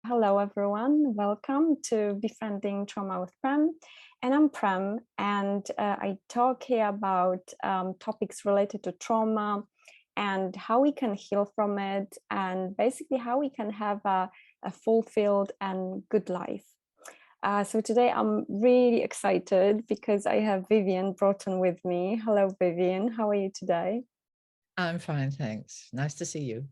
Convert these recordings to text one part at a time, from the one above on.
Hello, everyone. Welcome to Befriending Trauma with Prem. And I'm Prem, and I talk here about topics related to trauma and how we can heal from it, and basically how we can have a fulfilled and good life. So today I'm really excited because I have Vivian Broughton with me. Hello, Vivian. How are you today? I'm fine, thanks. Nice to see you.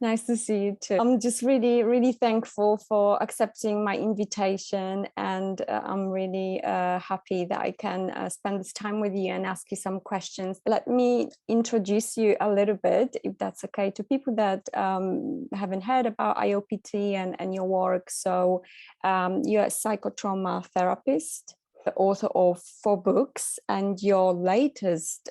Nice to see you too. I'm just really thankful for accepting my invitation, and I'm really happy that I can spend this time with you and ask you some questions. Let me introduce you a little bit, if that's okay, to people that haven't heard about IoPT and your work. So you're a psychotrauma therapist, the author of 4 books, and your latest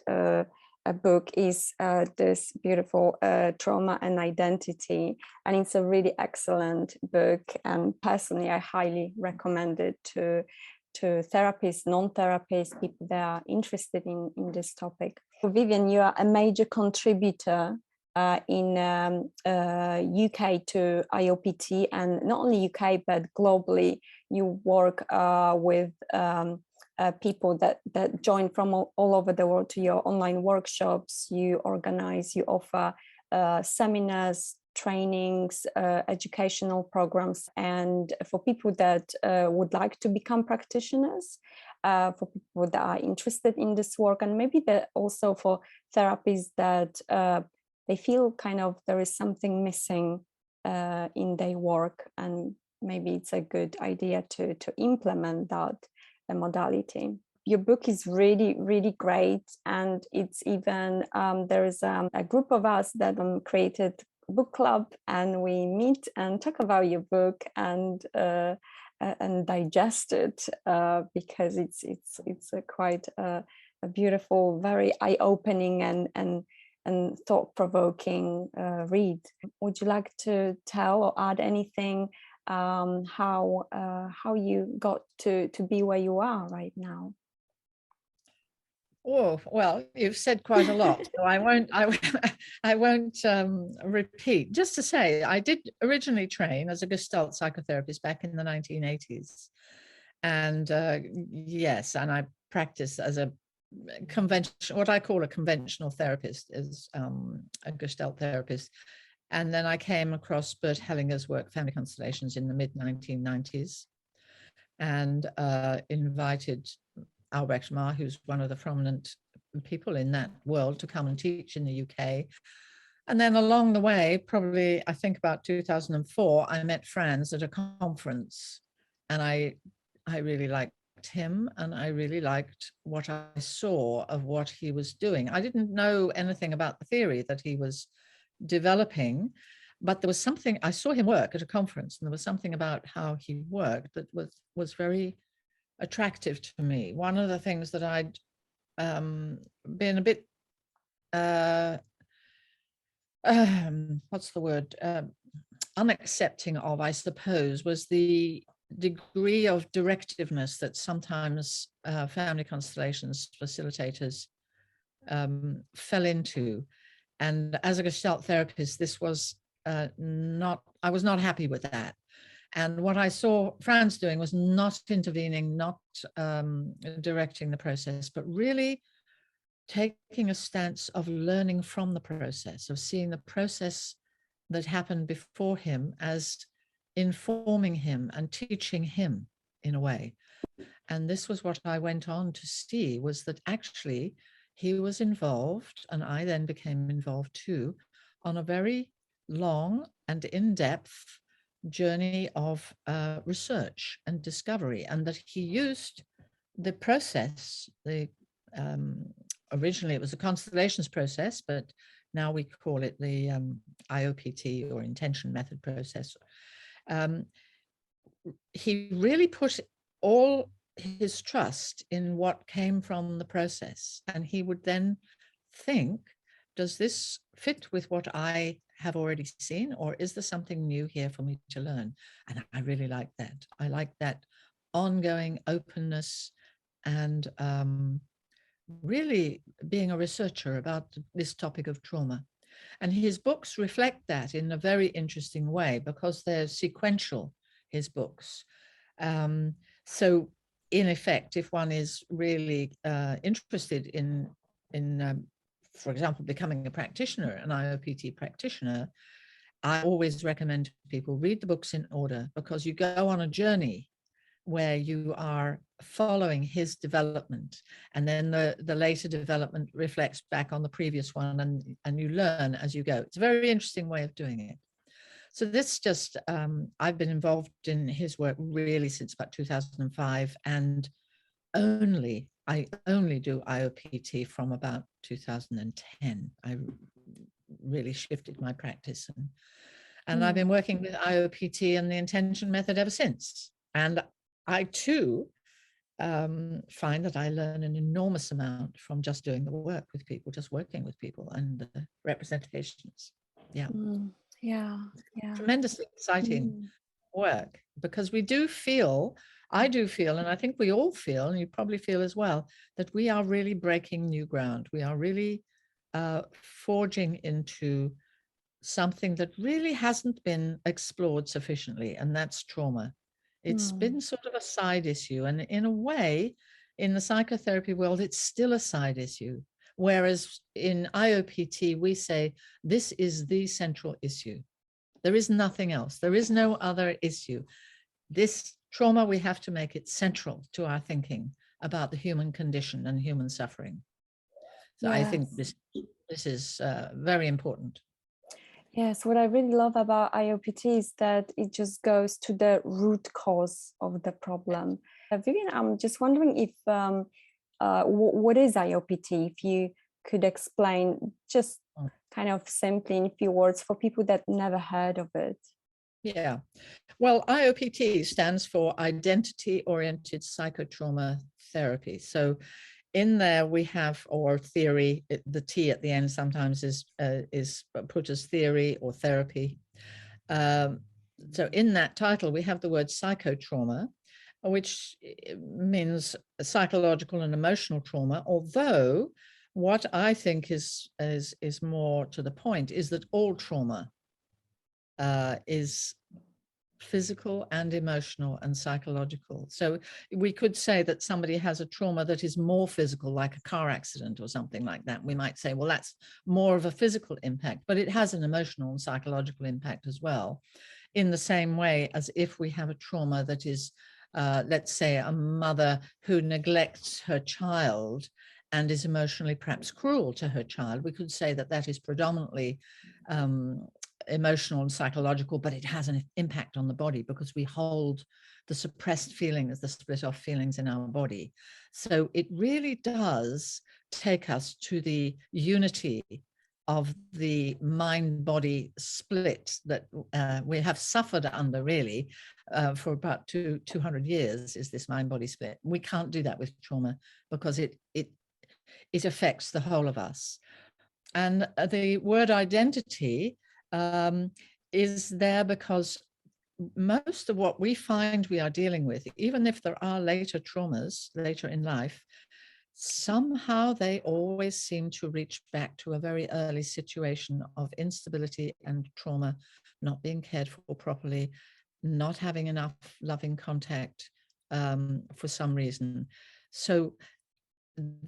a book is this beautiful Trauma and Identity, and it's a really excellent book, and personally I highly recommend it to therapists, non-therapists, people that are interested in this topic. So Vivian, you are a major contributor in UK to IoPT, and not only UK but globally. You work with people that join from all over the world to your online workshops. You organize, you offer seminars, trainings, educational programs, and for people that would like to become practitioners, for people that are interested in this work, and maybe that also for therapists that they feel kind of there is something missing in their work, and maybe it's a good idea to implement that modality. Your book is really great, and it's even there is a group of us that created a book club, and we meet and talk about your book and digest it because it's a quite a beautiful, very eye-opening and thought-provoking read. Would you like to tell or add anything how you got to be where you are right now? Oh, well, you've said quite a lot, so I won't repeat. Just to say, I did originally train as a Gestalt psychotherapist back in the 1980s, and yes, and I practiced as a what I call a conventional therapist, is a Gestalt therapist. And then I came across Bert Hellinger's work, Family Constellations, in the mid-1990s, and invited Albrecht Marr, who's one of the prominent people in that world, to come and teach in the UK. And then along the way, probably I think about 2004, I met Franz at a conference, and I really liked him, and I really liked what I saw of what he was doing. I didn't know anything about the theory that he was developing, but there was something, I saw him work at a conference, and there was something about how he worked that was very attractive to me. One of the things that I'd been a bit what's the word, unaccepting of, I suppose, was the degree of directiveness that sometimes family constellations facilitators fell into. And as a Gestalt therapist, this was I was not happy with that. And what I saw Franz doing was not intervening, not directing the process, but really taking a stance of learning from the process, of seeing the process that happened before him as informing him and teaching him in a way. And this was what I went on to see, was that actually he was involved, and I then became involved too, on a very long and in-depth journey of research and discovery, and that he used the process, originally it was a constellations process, but now we call it the IoPT, or intention method process. He really put all his trust in what came from the process, and he would then think, does this fit with what I have already seen, or is there something new here for me to learn? And I really like that. I like that ongoing openness, and really being a researcher about this topic of trauma. And his books reflect that in a very interesting way, because they're sequential. his books. So in effect, if one is really interested in for example, becoming a practitioner, an IoPT practitioner, I always recommend to people read the books in order, because you go on a journey where you are following his development, and then the later development reflects back on the previous one, and you learn as you go. It's a very interesting way of doing it. So this just, I've been involved in his work really since about 2005, and I only do IoPT from about 2010. I really shifted my practice, and I've been working with IoPT and the intention method ever since. And I too find that I learn an enormous amount from just doing the work with people, just working with people and the representations. Yeah. Yeah. Tremendously exciting work, because we do feel, I do feel, and I think we all feel, and you probably feel as well, that we are really breaking new ground. We are really forging into something that really hasn't been explored sufficiently, and that's trauma. It's been sort of a side issue, and in a way, in the psychotherapy world, it's still a side issue. Whereas in IoPT, we say, this is the central issue. There is nothing else. There is no other issue. This trauma, we have to make it central to our thinking about the human condition and human suffering. So I think this is very important. Yes, what I really love about IoPT is that it just goes to the root cause of the problem. Vivian, I'm just wondering if what is IoPT? If you could explain just kind of simply in a few words for people that never heard of it. Yeah, well, IoPT stands for Identity-Oriented Psychotrauma Therapy. So in there we have, or theory, the T at the end sometimes is put as theory or therapy. So in that title, we have the word psychotrauma, which means psychological and emotional trauma, although what I think is more to the point is that all trauma is physical and emotional and psychological. So we could say that somebody has a trauma that is more physical, like a car accident or something like that. We might say, well, that's more of a physical impact, but it has an emotional and psychological impact as well, in the same way as if we have a trauma that is, let's say, a mother who neglects her child and is emotionally perhaps cruel to her child. We could say that that is predominantly emotional and psychological, but it has an impact on the body because we hold the suppressed feelings, the split off feelings in our body. So it really does take us to the unity of the mind-body split that we have suffered under really for about 200 years, is this mind-body split. We can't do that with trauma because it affects the whole of us. And the word identity is there because most of what we find we are dealing with, even if there are later traumas later in life, somehow they always seem to reach back to a very early situation of instability and trauma, not being cared for properly, not having enough loving contact for some reason. So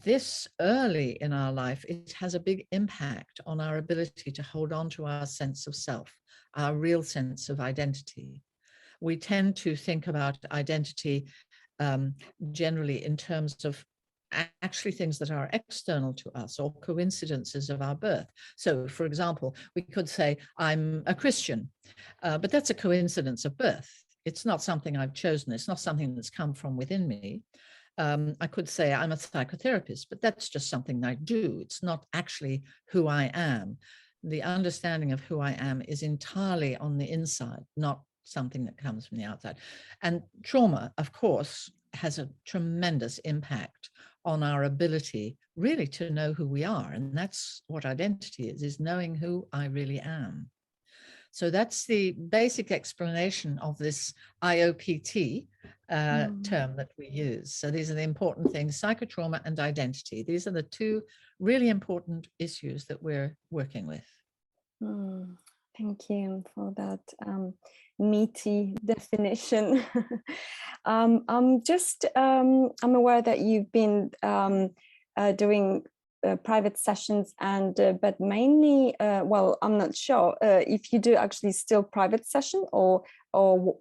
this early in our life, it has a big impact on our ability to hold on to our sense of self, our real sense of identity. We tend to think about identity generally in terms of actually things that are external to us or coincidences of our birth. So, for example, we could say, I'm a Christian, but that's a coincidence of birth. It's not something I've chosen. It's not something that's come from within me. I could say I'm a psychotherapist, but that's just something I do. It's not actually who I am. The understanding of who I am is entirely on the inside, not something that comes from the outside. And trauma, of course, has a tremendous impact on our ability really to know who we are. And that's what identity is knowing who I really am. So that's the basic explanation of this IoPT term that we use. So these are the important things: psychotrauma and identity. These are the two really important issues that we're working with. Thank you for that meaty definition. I'm aware that you've been doing private sessions but mainly, well, I'm not sure if you do actually still private session or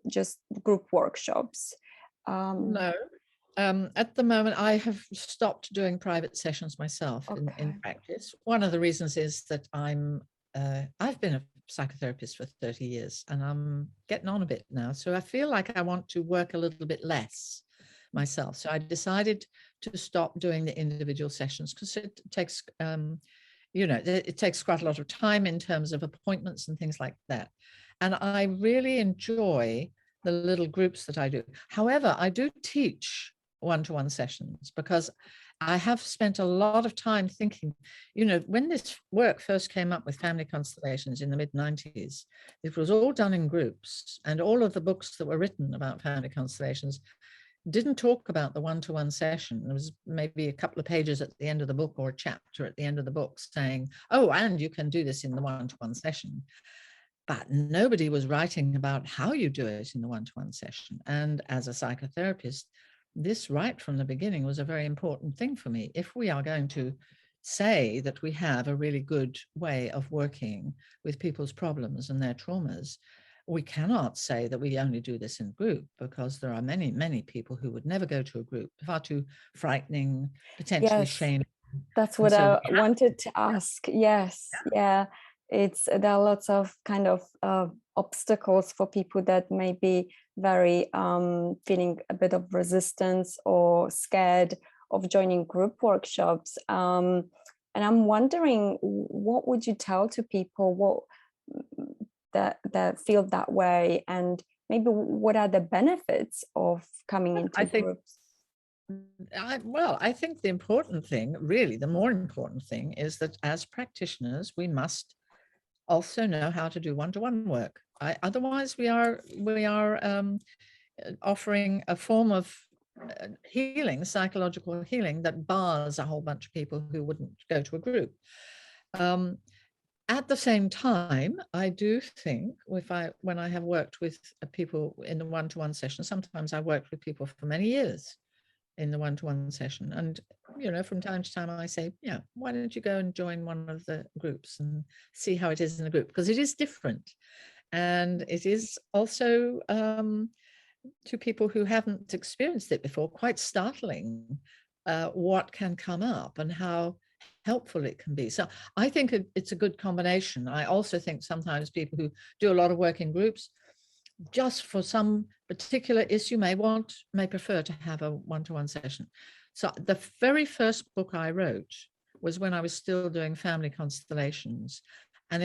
just group workshops. No. At the moment, I have stopped doing private sessions myself in practice. One of the reasons is that I've been a psychotherapist for 30 years and I'm getting on a bit now. So I feel like I want to work a little bit less myself. So I decided to stop doing the individual sessions because it takes, it takes quite a lot of time in terms of appointments and things like that. And I really enjoy the little groups that I do. However, I do teach one-to-one sessions because I have spent a lot of time thinking, when this work first came up with family constellations in the mid-90s, it was all done in groups, and all of the books that were written about family constellations didn't talk about the one-to-one session. There was maybe a couple of pages at the end of the book or a chapter at the end of the book saying, oh, and you can do this in the one-to-one session. But nobody was writing about how you do it in the one-to-one session. And as a psychotherapist, this right from the beginning was a very important thing for me. If we are going to say that we have a really good way of working with people's problems and their traumas, we cannot say that we only do this in group, because there are many, many people who would never go to a group, far too frightening, potentially shaming. That's what I wanted to ask. Yes, yeah. There are lots of kind of obstacles for people that may be very feeling a bit of resistance or scared of joining group workshops. And I'm wondering, what would you tell to people that feel that way, and maybe what are the benefits of coming into groups? I think the important thing, really the more important thing, is that as practitioners, we must also know how to do one-to-one work. Otherwise, we are offering a form of healing, psychological healing, that bars a whole bunch of people who wouldn't go to a group. At the same time, I do think when I have worked with people in the one-to-one session, sometimes I worked with people for many years in the one-to-one session. And, from time to time I say, yeah, why don't you go and join one of the groups and see how it is in a group? Because it is different. And it is also, to people who haven't experienced it before, quite startling what can come up and how helpful it can be. So I think it's a good combination. I also think sometimes people who do a lot of work in groups, just for some particular issue, may prefer to have a one-to-one session. So the very first book I wrote was when I was still doing family constellations, and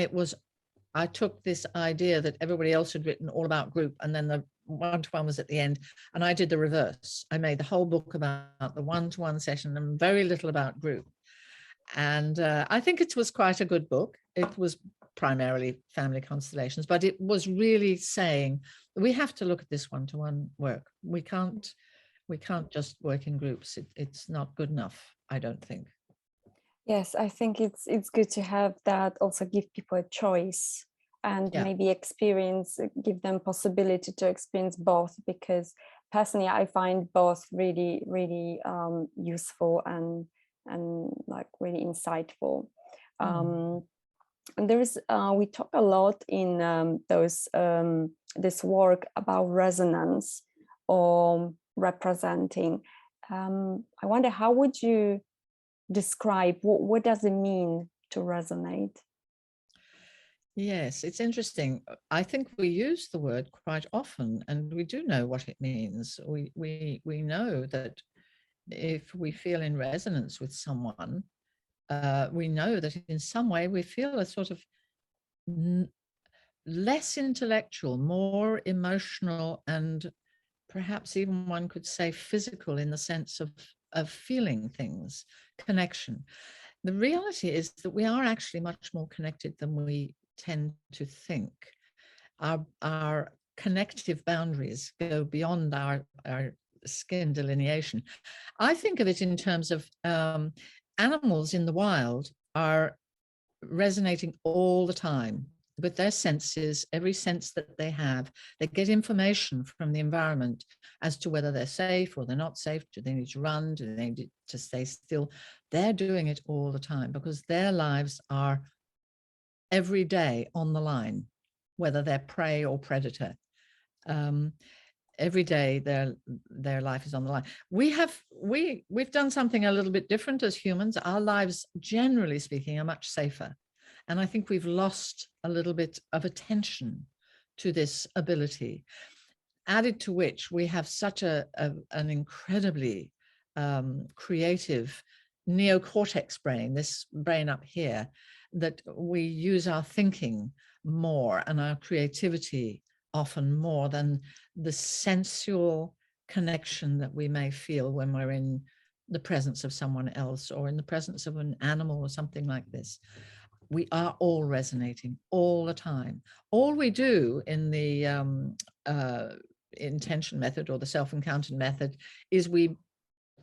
I took this idea that everybody else had written all about group, and then the one-to-one was at the end, and I did the reverse. I made the whole book about the one-to-one session and very little about group. And I think it was quite a good book. It was primarily family constellations, but it was really saying we have to look at this one-to-one work. We can't just work in groups. It's not good enough, I don't think. Yes, I think it's good to have that, also give people a choice and maybe give them possibility to experience both, because personally I find both really, really useful and like really insightful. And there is we talk a lot in this work about resonance or representing. I wonder, how would you describe what does it mean to resonate? Yes, it's interesting. I think we use the word quite often, and we do know what it means. We know that if we feel in resonance with someone, we know that in some way we feel a sort of less intellectual, more emotional, and perhaps even one could say physical, in the sense of feeling things, connection. The reality is that we are actually much more connected than we tend to think. Our connective boundaries go beyond our skin delineation. I think of it in terms of animals in the wild are resonating all the time. with their senses, every sense that they have. They get information from the environment as to whether they're safe or they're not safe. Do they need to run? Do they need to stay still? They're doing it all the time because their lives are every day on the line, whether they're prey or predator. Every day their life is on the line. We've done something a little bit different as humans. Our lives, generally speaking, are much safer. And I think we've lost a little bit of attention to this ability, added to which we have such an incredibly creative neocortex brain, this brain up here, that we use our thinking more and our creativity often more than the sensual connection that we may feel when we're in the presence of someone else or in the presence of an animal or something like this. We are all resonating all the time. All we do in the intention method or the self-encountered method is we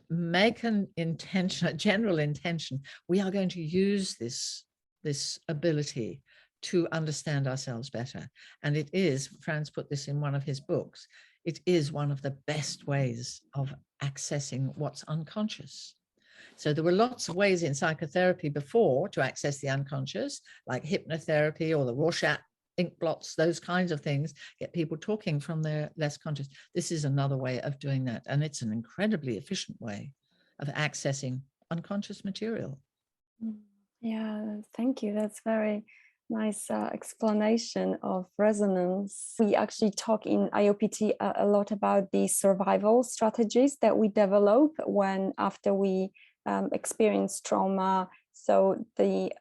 make an intention, a general intention. We are going to use this ability to understand ourselves better. And it is, Franz put this in one of his books, it is one of the best ways of accessing what's unconscious. So there were lots of ways in psychotherapy before to access the unconscious, like hypnotherapy or the Rorschach ink blots, those kinds of things, get people talking from their less conscious. This is another way of doing that. And it's an incredibly efficient way of accessing unconscious material. Yeah, thank you. That's very nice explanation of resonance. We actually talk in IoPT a lot about the survival strategies that we develop after we experience trauma. So the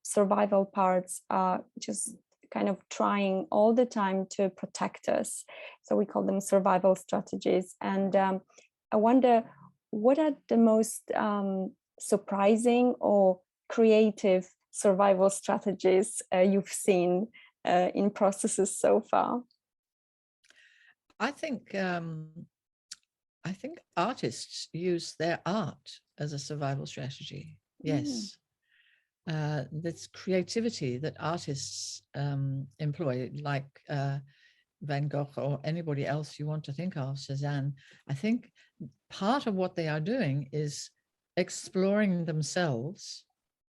survival parts are just kind of trying all the time to protect us. So we call them survival strategies. And I wonder, what are the most surprising or creative survival strategies you've seen in processes so far? I think artists use their art as a survival strategy. Yes. This creativity that artists employ, like Van Gogh or anybody else you want to think of, Cézanne, I think part of what they are doing is exploring themselves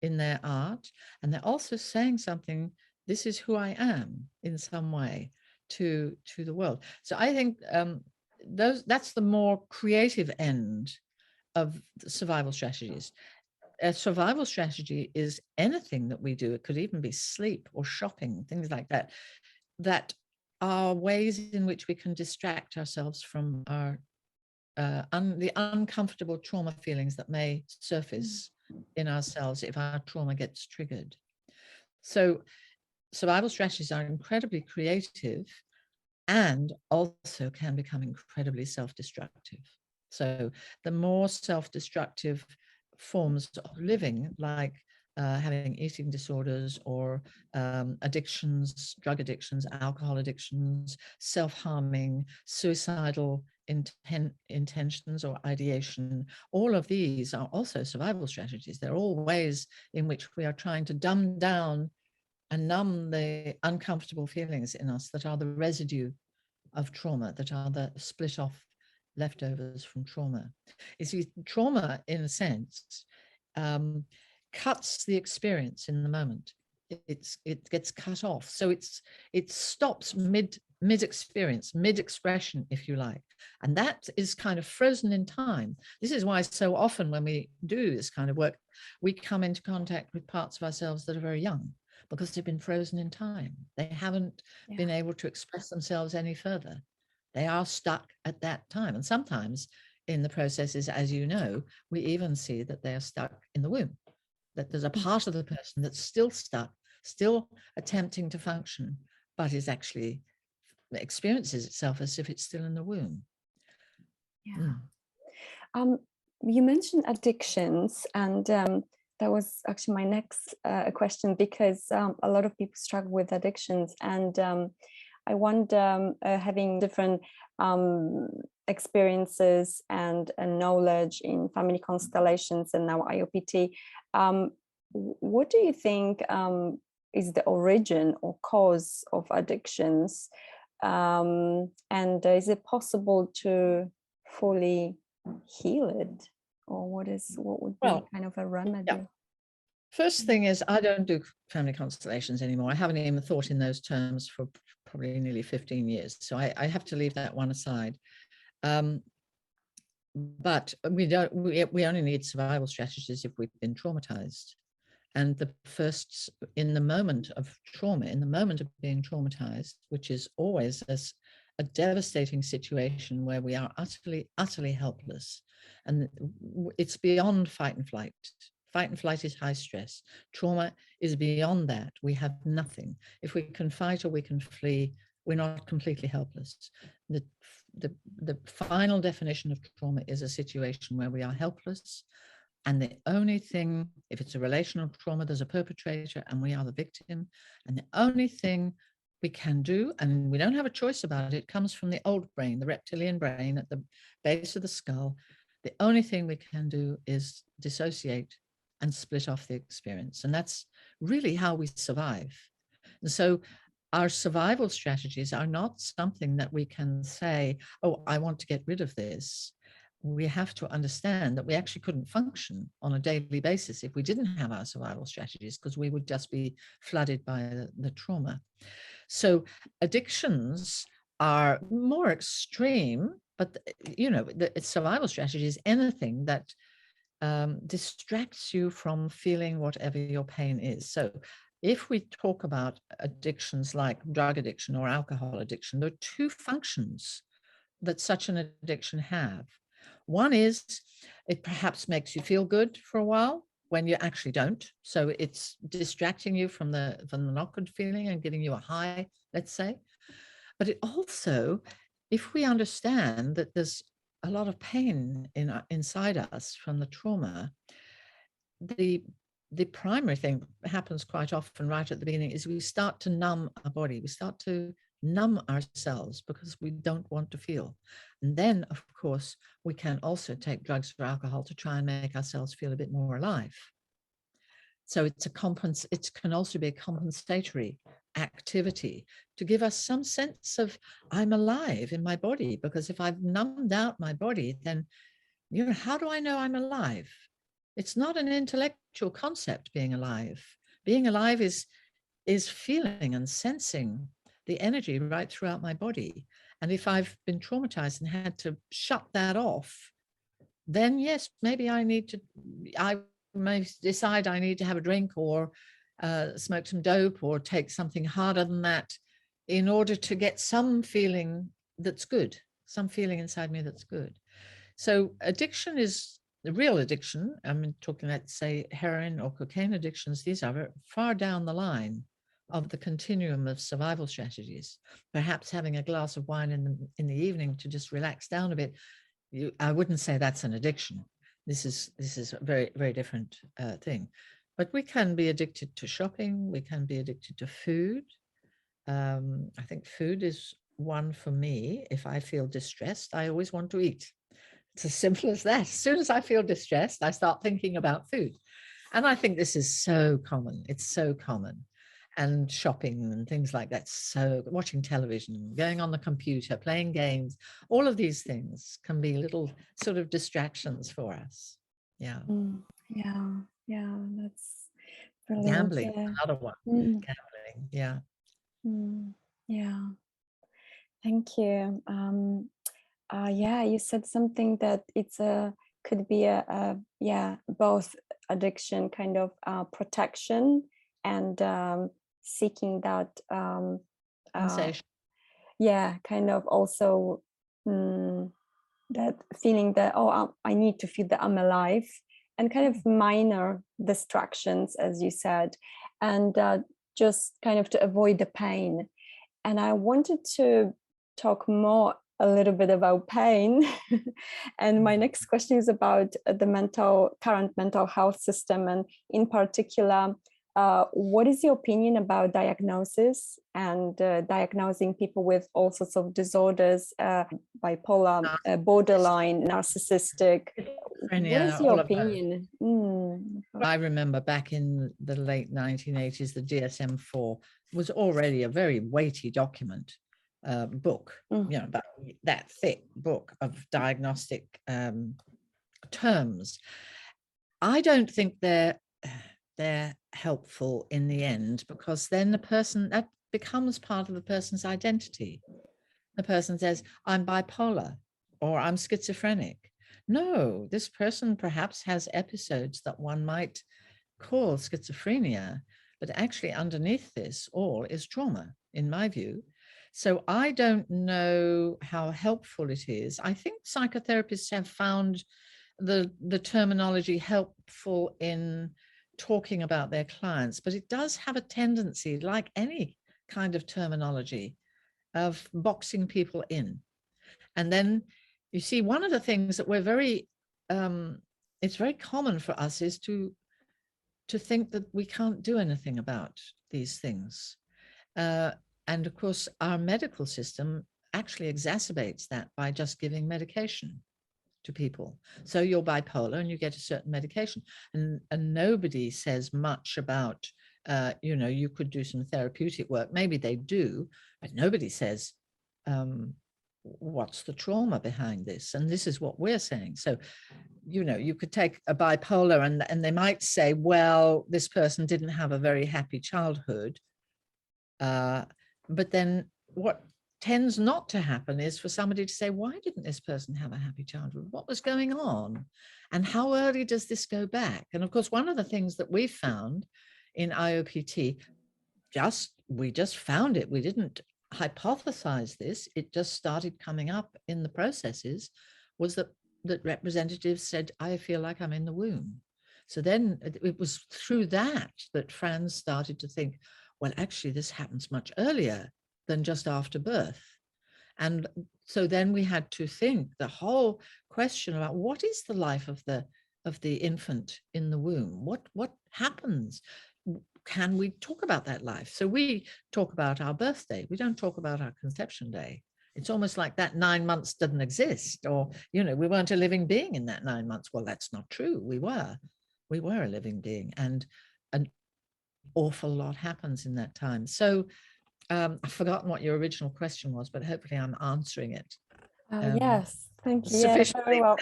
in their art, and they're also saying something, this is who I am in some way to the world. So I think that's the more creative end of the survival strategies. A survival strategy is anything that we do. It could even be sleep or shopping, things like that, that are ways in which we can distract ourselves from our the uncomfortable trauma feelings that may surface in ourselves if our trauma gets triggered. So survival strategies are incredibly creative and also can become incredibly self-destructive. So the more self-destructive forms of living, like having eating disorders or addictions, drug addictions, alcohol addictions, self-harming, suicidal intentions or ideation, all of these are also survival strategies. They're all ways in which we are trying to dumb down and numb the uncomfortable feelings in us that are the residue of trauma, that are the split off leftovers from trauma. You see, trauma, in a sense, cuts the experience in the moment. It gets cut off. So it stops mid-experience, mid-expression, if you like. And that is kind of frozen in time. This is why so often when we do this kind of work, we come into contact with parts of ourselves that are very young, because they've been frozen in time. They haven't been able to express themselves any further. They are stuck at that time. And sometimes in the processes, as you know, we even see that they are stuck in the womb, that there's a part of the person that's still stuck, still attempting to function, but is actually experiences itself as if it's still in the womb. You mentioned addictions, and that was actually my next question, because a lot of people struggle with addictions, and I wonder, having different experiences and knowledge in family constellations and now IoPT, what do you think is the origin or cause of addictions, and is it possible to fully heal it, or what would be kind of a remedy? Yeah. First thing is, I don't do family constellations anymore. I haven't even thought in those terms for probably nearly 15 years. So I have to leave that one aside. But we only need survival strategies if we've been traumatized. And in the moment of trauma, in the moment of being traumatized, which is always a devastating situation where we are utterly helpless. And it's beyond fight and flight. Fight and flight is high stress. Trauma is beyond that. We have nothing. If we can fight or we can flee, we're not completely helpless. The final definition of trauma is a situation where we are helpless. And the only thing, if it's a relational trauma, there's a perpetrator and we are the victim. And the only thing we can do, and we don't have a choice about it, comes from the old brain, the reptilian brain at the base of the skull. The only thing we can do is dissociate and split off the experience. And that's really how we survive. And so our survival strategies are not something that we can say, oh, I want to get rid of this. We have to understand that we actually couldn't function on a daily basis if we didn't have our survival strategies, because we would just be flooded by the trauma. So addictions are more extreme, but the survival strategy is anything that distracts you from feeling whatever your pain is. So if we talk about addictions like drug addiction or alcohol addiction, there are two functions that such an addiction have. One is it perhaps makes you feel good for a while when you actually don't. So it's distracting you from the not good feeling and giving you a high, let's say. But it also, if we understand that there's a lot of pain inside us from the trauma, the primary thing that happens quite often right at the beginning is we start to numb our body. We start to numb ourselves because we don't want to feel. And then, of course, we can also take drugs or alcohol to try and make ourselves feel a bit more alive. So it can also be a compensatory activity to give us some sense of I'm alive in my body, because if I've numbed out my body, then how do I know I'm alive? It's not an intellectual concept, being alive. Being alive is feeling and sensing the energy right throughout my body. And if I've been traumatized and had to shut that off, then yes, maybe I may decide I need to have a drink or smoke some dope or take something harder than that in order to get some feeling that's good, some feeling inside me that's good. So addiction is the real addiction. I'm talking, let's say, heroin or cocaine addictions. These are far down the line of the continuum of survival strategies. Perhaps having a glass of wine in the evening to just relax down a bit. I wouldn't say that's an addiction. This is a very, very different thing. But we can be addicted to shopping. We can be addicted to food. I think food is one for me. If I feel distressed, I always want to eat. It's as simple as that. As soon as I feel distressed, I start thinking about food. And I think this is so common. It's so common. And shopping and things like that. So watching television, going on the computer, playing games, all of these things can be little sort of distractions for us. Yeah. Yeah, that's brilliant. Gambling, another one. Gambling, yeah. Yeah. Thank you. Yeah, you said something that could be both addiction, kind of protection, and seeking that Sensation. Kind of also that feeling that, oh, I need to feel that I'm alive, and kind of minor distractions, as you said, and just kind of to avoid the pain. And I wanted to talk a little bit about pain. And my next question is about the current mental health system, and in particular, what is your opinion about diagnosis and diagnosing people with all sorts of disorders, bipolar, borderline, narcissistic? What is your opinion? I remember back in the late 1980s, the DSM-4 was already a very weighty document, book, about that thick book of diagnostic terms. I don't think they're helpful in the end, because then the person, that becomes part of the person's identity. The person says, I'm bipolar or I'm schizophrenic. No, this person perhaps has episodes that one might call schizophrenia, but actually underneath this all is trauma, in my view. So I don't know how helpful it is. I think psychotherapists have found the terminology helpful in talking about their clients, but it does have a tendency, like any kind of terminology, of boxing people in. And then you see, one of the things that we're very, it's very common for us is to think that we can't do anything about these things. And of course, our medical system actually exacerbates that by just giving medication to people. So you're bipolar and you get a certain medication, and nobody says much about, you could do some therapeutic work. Maybe they do, but nobody says, what's the trauma behind this? And this is what we're saying. So, you could take a bipolar and they might say, well, this person didn't have a very happy childhood. But then what tends not to happen is for somebody to say, why didn't this person have a happy childhood? What was going on? And how early does this go back? And of course, one of the things that we found in IoPT, we just found it. We didn't hypothesize this. It just started coming up in the processes, was that representatives said, I feel like I'm in the womb. So then it was through that Franz started to think, well, actually, this happens much earlier than just after birth. And so then we had to think the whole question about what is the life of the infant in the womb? What happens? Can we talk about that life? So we talk about our birthday. We don't talk about our conception day. It's almost like that 9 months doesn't exist, or, we weren't a living being in that 9 months. Well, that's not true. We were a living being, and an awful lot happens in that time. So I've forgotten what your original question was, but hopefully I'm answering it. Yes, thank you. Yes, very well.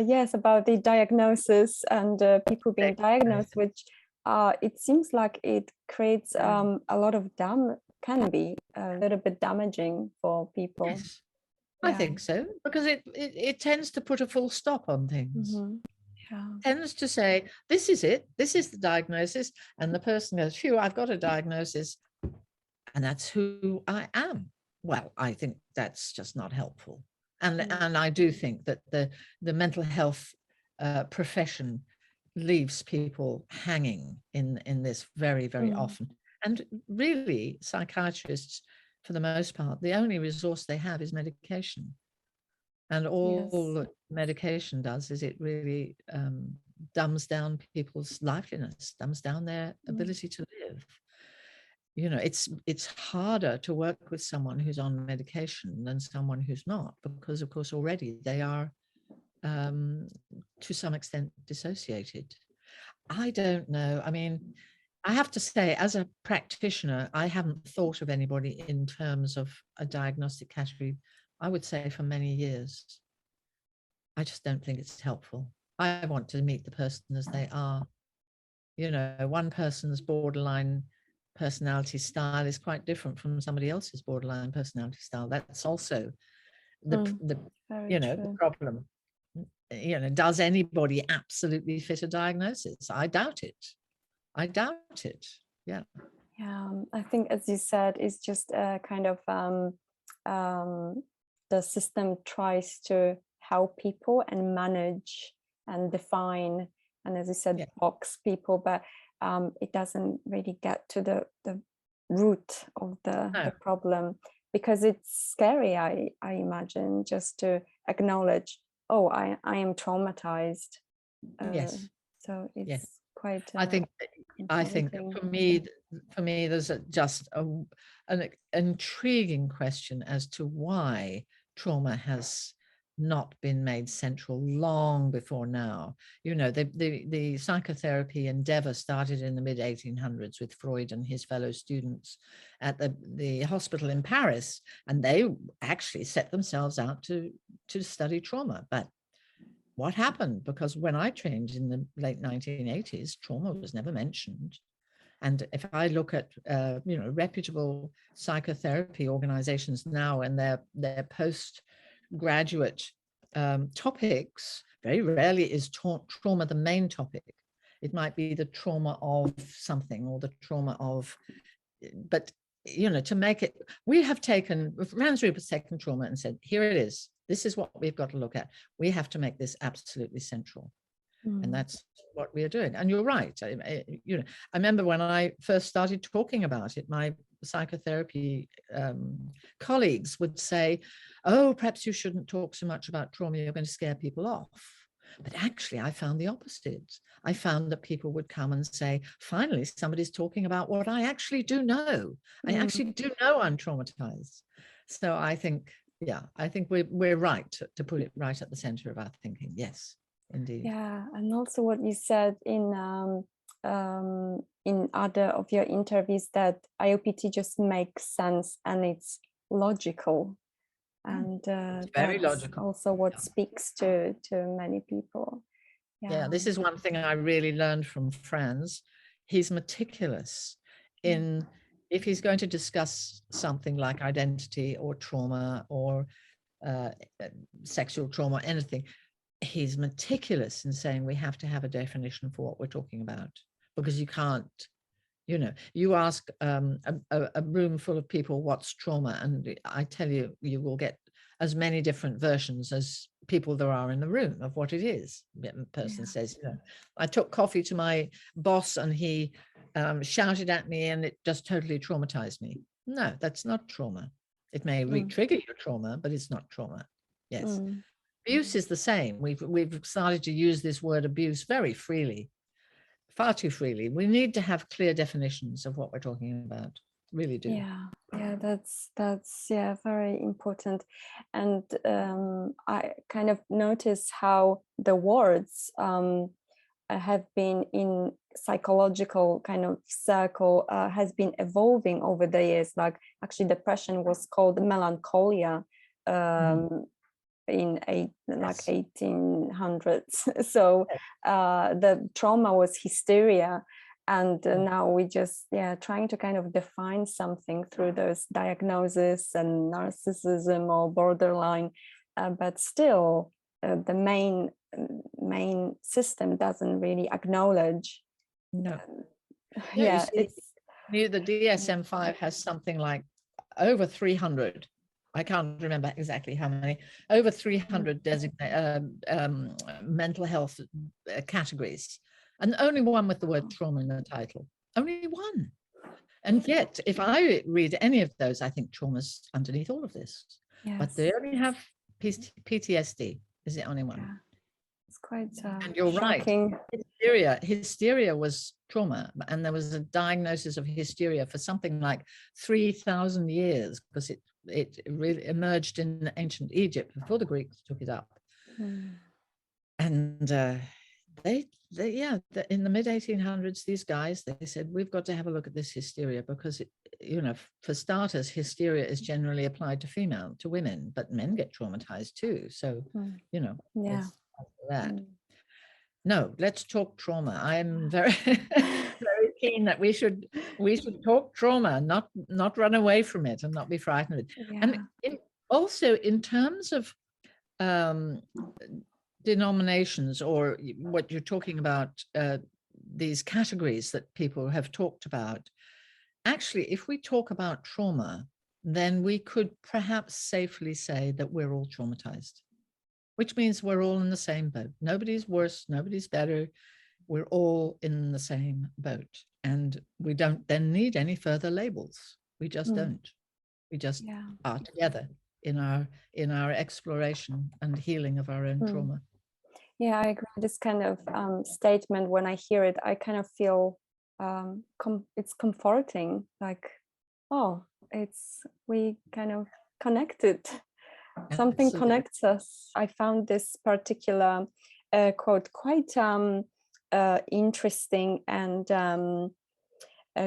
Yes, about the diagnosis and people being diagnosed, which it seems like it creates a lot of can be a little bit damaging for people. Yes, yeah. I think so, because it tends to put a full stop on things. Tends to say, this is it, this is the diagnosis, and the person goes, phew, I've got a diagnosis and that's who I am. Well, I think that's just not helpful. And I do think that the mental health profession leaves people hanging in this very, very often. And really, psychiatrists, for the most part, the only resource they have is medication. And all medication does is it really dumbs down people's liveliness, dumbs down their ability to live. It's harder to work with someone who's on medication than someone who's not, because of course already they are to some extent dissociated. I don't know. I mean, I have to say, as a practitioner, I haven't thought of anybody in terms of a diagnostic category, I would say, for many years. I just don't think it's helpful. I want to meet the person as they are. One person's borderline personality style is quite different from somebody else's borderline personality style. That's also the problem. Does anybody absolutely fit a diagnosis? I doubt it. Yeah. I think, as you said, it's just kind of the system tries to help people and manage and define, and as you said, box people, but it doesn't really get to the root of the problem, because it's scary, I imagine, just to acknowledge, oh, I am traumatized. So it's quite I think informative. for me, there's an intriguing question as to why trauma has not been made central long before now. You know, the psychotherapy endeavor started in the mid 1800s with Freud and his fellow students at the hospital in Paris, and they actually set themselves out to study trauma. But what happened? Because when I trained in the late 1980s, trauma was never mentioned. And if I look at reputable psychotherapy organizations now and their postgraduate topics, very rarely is trauma the main topic. It might be the trauma of something or the trauma of, but to make it, Franz Ruppert's taken trauma and said, here it is. This is what we've got to look at. We have to make this absolutely central. And that's what we are doing. And you're right. I remember when I first started talking about it, my psychotherapy colleagues would say, oh, perhaps you shouldn't talk so much about trauma. You're going to scare people off. But actually, I found the opposite. I found that people would come and say, finally, somebody's talking about what I actually do know. I actually do know I'm traumatized. So I think we're right to put it right at the center of our thinking. Yes, indeed. Yeah, and also what you said in other of your interviews, that IoPT just makes sense and it's logical, and very that's logical. also what speaks to many people. Yeah, this is one thing I really learned from Franz. He's meticulous in, if he's going to discuss something like identity or trauma or sexual trauma, anything, he's meticulous in saying we have to have a definition for what we're talking about, because you can't, you ask a room full of people what's trauma, and I tell you, you will get as many different versions as people there are in the room of what it is. The person says, I took coffee to my boss and he shouted at me and it just totally traumatized me. No, that's not trauma. It may re-trigger your trauma, but it's not trauma. Yes. Abuse is the same. We've started to use this word abuse very freely, far too freely. We need to have clear definitions of what we're talking about. Really do. Yeah, that's very important. And I kind of notice how the words have been in psychological kind of circle has been evolving over the years. Like actually depression was called melancholia in 1800s. So the trauma was hysteria. And now we just trying to kind of define something through those diagnoses and narcissism or borderline, but still the main system doesn't really acknowledge. It's the DSM-5 has something like over 300. I can't remember exactly how many, over 300 mental health categories. And only one with the word trauma in the title. Only one. And yet, if I read any of those, I think trauma's underneath all of this. Yes. But they only have PTSD is the only one. Yeah. It's quite and you're shocking. Right. Hysteria was trauma. And there was a diagnosis of hysteria for something like 3,000 years, because it really emerged in ancient Egypt before the Greeks took it up. And they in the mid 1800s, these guys, they said, we've got to have a look at this hysteria, because for starters, hysteria is generally applied to women, but men get traumatized too. So that. No, let's talk trauma. I'm very very keen that we should talk trauma, not run away from it and not be frightened of it. And also in terms of denominations, or what you're talking about, these categories that people have talked about, actually, if we talk about trauma, then we could perhaps safely say that we're all traumatized, which means we're all in the same boat. Nobody's worse, nobody's better. We're all in the same boat, and we don't then need any further labels. We just don't. We just are together in our exploration and healing of our own trauma. Yeah, I agree. This kind of statement, when I hear it, I kind of feel it's comforting. Like, oh, we kind of connected. Something Absolutely. connects us. I found this particular quote quite interesting and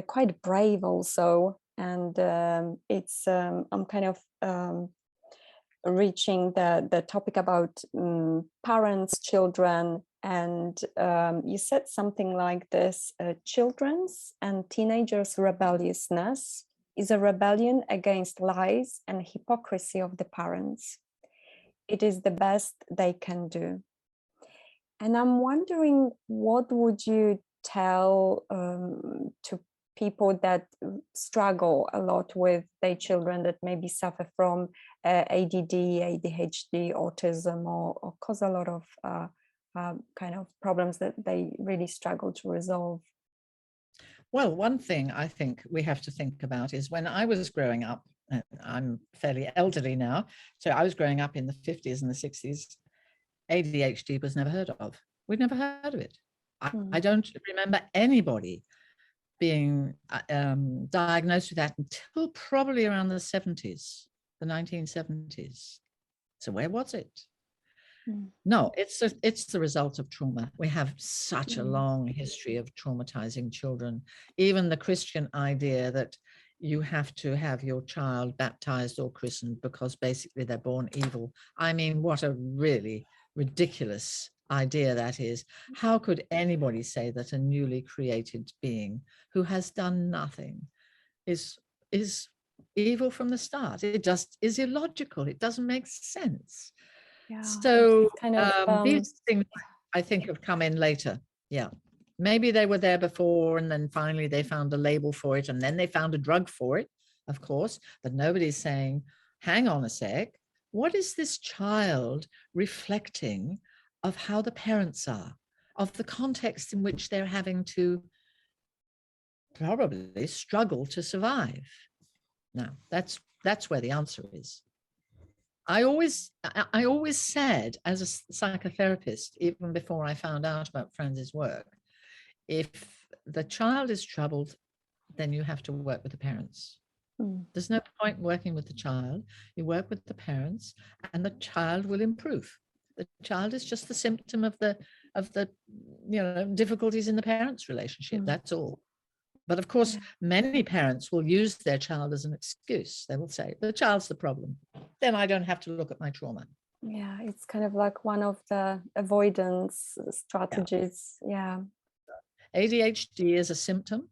quite brave also. And I'm kind of reaching the topic about parents, children, and you said something like this: children's and teenagers' rebelliousness is a rebellion against lies and hypocrisy of the parents. It is the best they can do. And I'm wondering, what would you tell to people that struggle a lot with their children that maybe suffer from ADD, ADHD, autism, or cause a lot of kind of problems that they really struggle to resolve? Well, one thing I think we have to think about is when I was growing up, and I'm fairly elderly now, so I was growing up in the 50s and the 60s, ADHD was never heard of. We'd never heard of it. I don't remember anybody being diagnosed with that until probably around the 70s, the 1970s. So where was it? No, it's the result of trauma. We have such a long history of traumatizing children. Even the Christian idea that you have to have your child baptized or christened because basically they're born evil. I mean, what a really ridiculous idea that is. How could anybody say that a newly created being who has done nothing is evil from the start? It just is illogical. It doesn't make sense. Yeah, So kind of these things I think have come in later. Yeah. Maybe they were there before and then finally they found a label for it and then they found a drug for it, of course, but nobody's saying, hang on a sec, what is this child reflecting of how the parents are, of the context in which they're having to probably struggle to survive? Now, that's where the answer is. I always said, as a psychotherapist, even before I found out about Franz's work, if the child is troubled, then you have to work with the parents. There's no point working with the child. You work with the parents and the child will improve. The child is just the symptom of the difficulties in the parents' relationship. That's all. But of course, many parents will use their child as an excuse. They will say, the child's the problem. Then I don't have to look at my trauma. Yeah, it's kind of like one of the avoidance strategies. Yeah. ADHD is a symptom,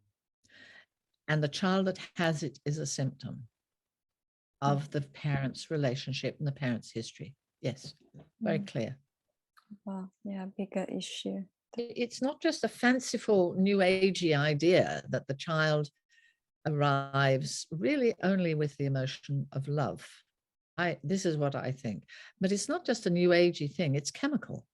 and the child that has it is a symptom of the parents' relationship and the parents' history. Yes, very clear. Well, yeah, bigger issue. It's not just a fanciful new agey idea that the child arrives really only with the emotion of love. This is what I think. But it's not just a new agey thing, it's chemical.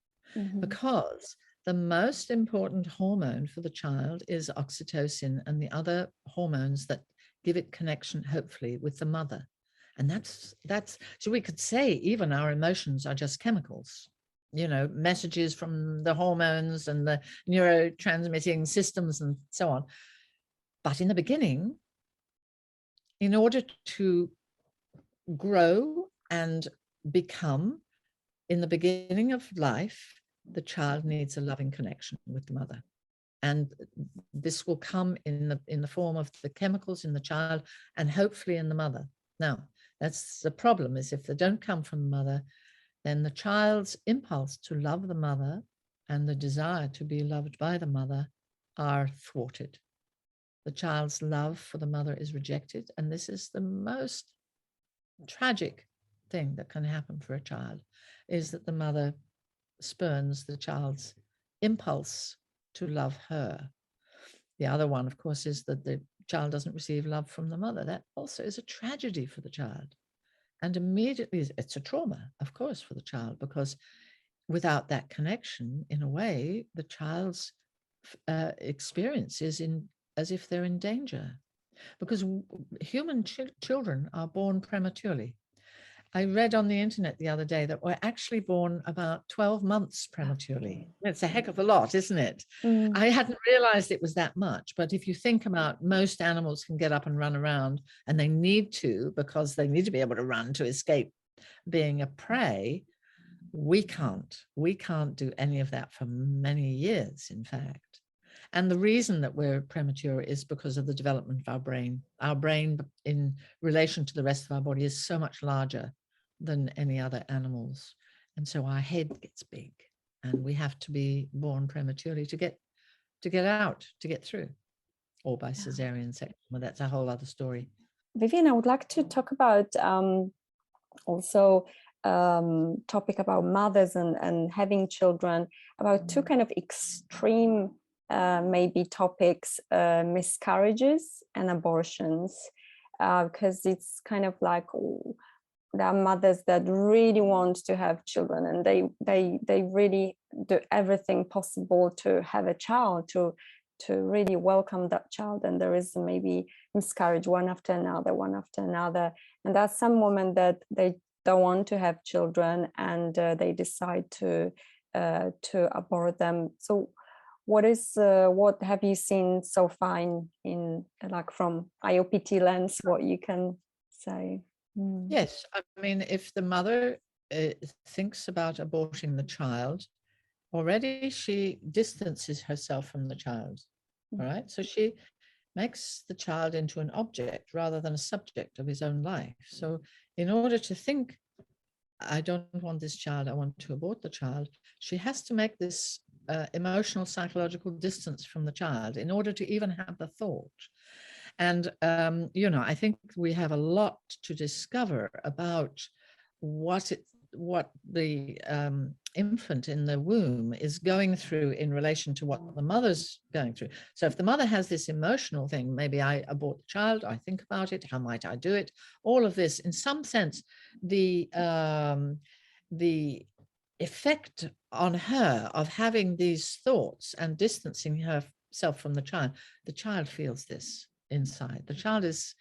Because the most important hormone for the child is oxytocin and the other hormones that give it connection, hopefully, with the mother. And that's so we could say even our emotions are just chemicals. Messages from the hormones and the neurotransmitting systems and so on. But in the beginning, in order to grow and become, in the beginning of life, the child needs a loving connection with the mother. And this will come in the form of the chemicals in the child and hopefully in the mother. Now, that's the problem, is if they don't come from the mother, then the child's impulse to love the mother and the desire to be loved by the mother are thwarted. The child's love for the mother is rejected. And this is the most tragic thing that can happen for a child, is that the mother spurns the child's impulse to love her. The other one, of course, is that the child doesn't receive love from the mother. That also is a tragedy for the child. And immediately it's a trauma, of course, for the child, because without that connection, in a way, the child's experience is as if they're in danger. Because human children are born prematurely. I read on the internet the other day that we're actually born about 12 months prematurely. It's a heck of a lot, isn't it? Mm. I hadn't realized it was that much, but if you think about, most animals can get up and run around, and they need to, because they need to be able to run to escape being a prey. We can't do any of that for many years, in fact. And the reason that we're premature is because of the development of our brain. Our brain, in relation to the rest of our body, is so much larger than any other animals. And so our head gets big, and we have to be born prematurely to get out, to get through, or by cesarean section. Well, that's a whole other story. Vivian, I would like to talk about also topic about mothers and having children, about two kind of extreme maybe topics, miscarriages and abortions, because it's kind of like there are mothers that really want to have children, and they really do everything possible to have a child, to really welcome that child, and there is maybe miscarriage one after another, and there's some women that they don't want to have children, and they decide to abort them. So what have you seen so far in like from IoPT lens, what you can say? Yes, I mean, if the mother thinks about aborting the child, already she distances herself from the child. All right, so she makes the child into an object rather than a subject of his own life. So in order to think, I don't want this child, I want to abort the child, she has to make this emotional, psychological distance from the child in order to even have the thought. And, I think we have a lot to discover about what the infant in the womb is going through in relation to what the mother's going through. So if the mother has this emotional thing, maybe I abort the child, I think about it, how might I do it? All of this, in some sense, the effect on her of having these thoughts and distancing herself from the child feels this inside. The child is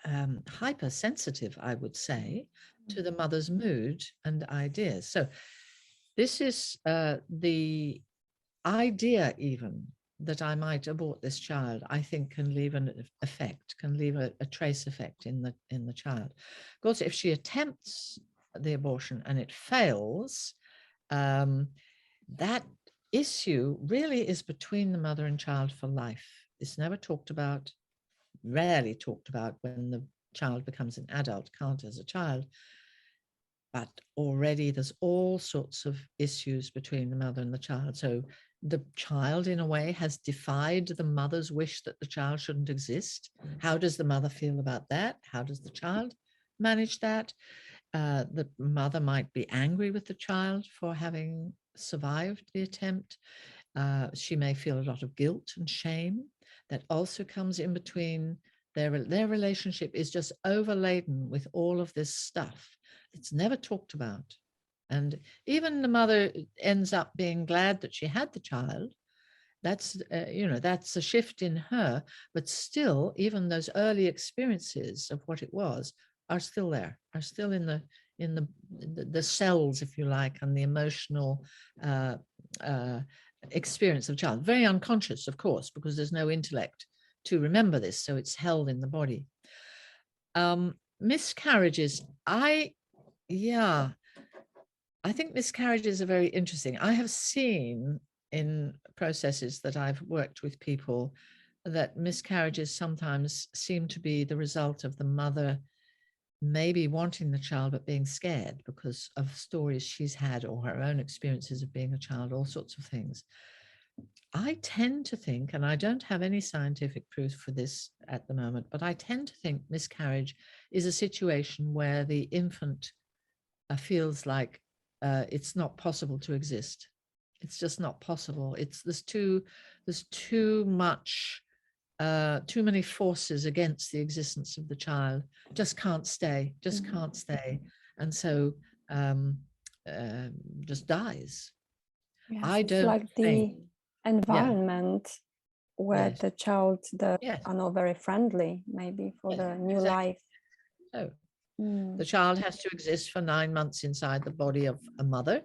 hypersensitive, I would say, to the mother's mood and ideas. So this is the idea even that I might abort this child, I think can leave an effect, can leave a trace effect in the child. Of course, if she attempts the abortion and it fails, that issue really is between the mother and child for life. It's never talked about, rarely talked about when the child becomes an adult, can't as a child. But already there's all sorts of issues between the mother and the child. So the child, in a way, has defied the mother's wish that the child shouldn't exist. How does the mother feel about that? How does the child manage that? The mother might be angry with the child for having survived the attempt. She may feel a lot of guilt and shame that also comes in between. Their relationship is just overladen with all of this stuff. It's never talked about. And even the mother ends up being glad that she had the child. That's, that's a shift in her, but still, even those early experiences of what it was are still there, are still in the cells, if you like, and the emotional experience of the child. Very unconscious, of course, because there's no intellect to remember this, so it's held in the body. Miscarriages, I think miscarriages are very interesting. I have seen in processes that I've worked with people that miscarriages sometimes seem to be the result of the mother maybe wanting the child but being scared because of stories she's had or her own experiences of being a child, all sorts of things. I tend to think, and I don't have any scientific proof for this at the moment, but I tend to think miscarriage is a situation where the infant feels like it's not possible to exist. It's just not possible. There's too much, too many forces against the existence of the child. Just can't stay. And so just dies. Yes, I it's don't like think. the environment where Yes. the child Yes. are not very friendly, maybe for Yes, the new exactly. life. So The child has to exist for 9 months inside the body of a mother.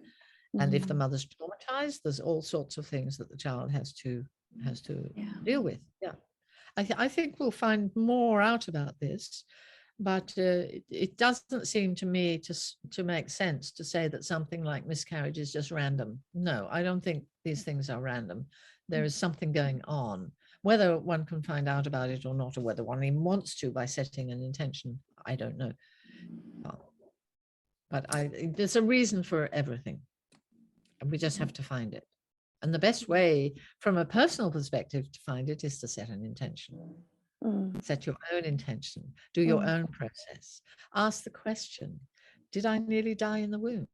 And if the mother's traumatized, there's all sorts of things that the child has to deal with. Yeah. I think we'll find more out about this, but it doesn't seem to me to make sense to say that something like miscarriage is just random. No, I don't think these things are random. There is something going on. Whether one can find out about it or not, or whether one even wants to by setting an intention, I don't know. But there's a reason for everything, and we just have to find it. And the best way, from a personal perspective, to find it is to set an intention. Set your own intention. Do your own process. Ask the question, did I nearly die in the womb?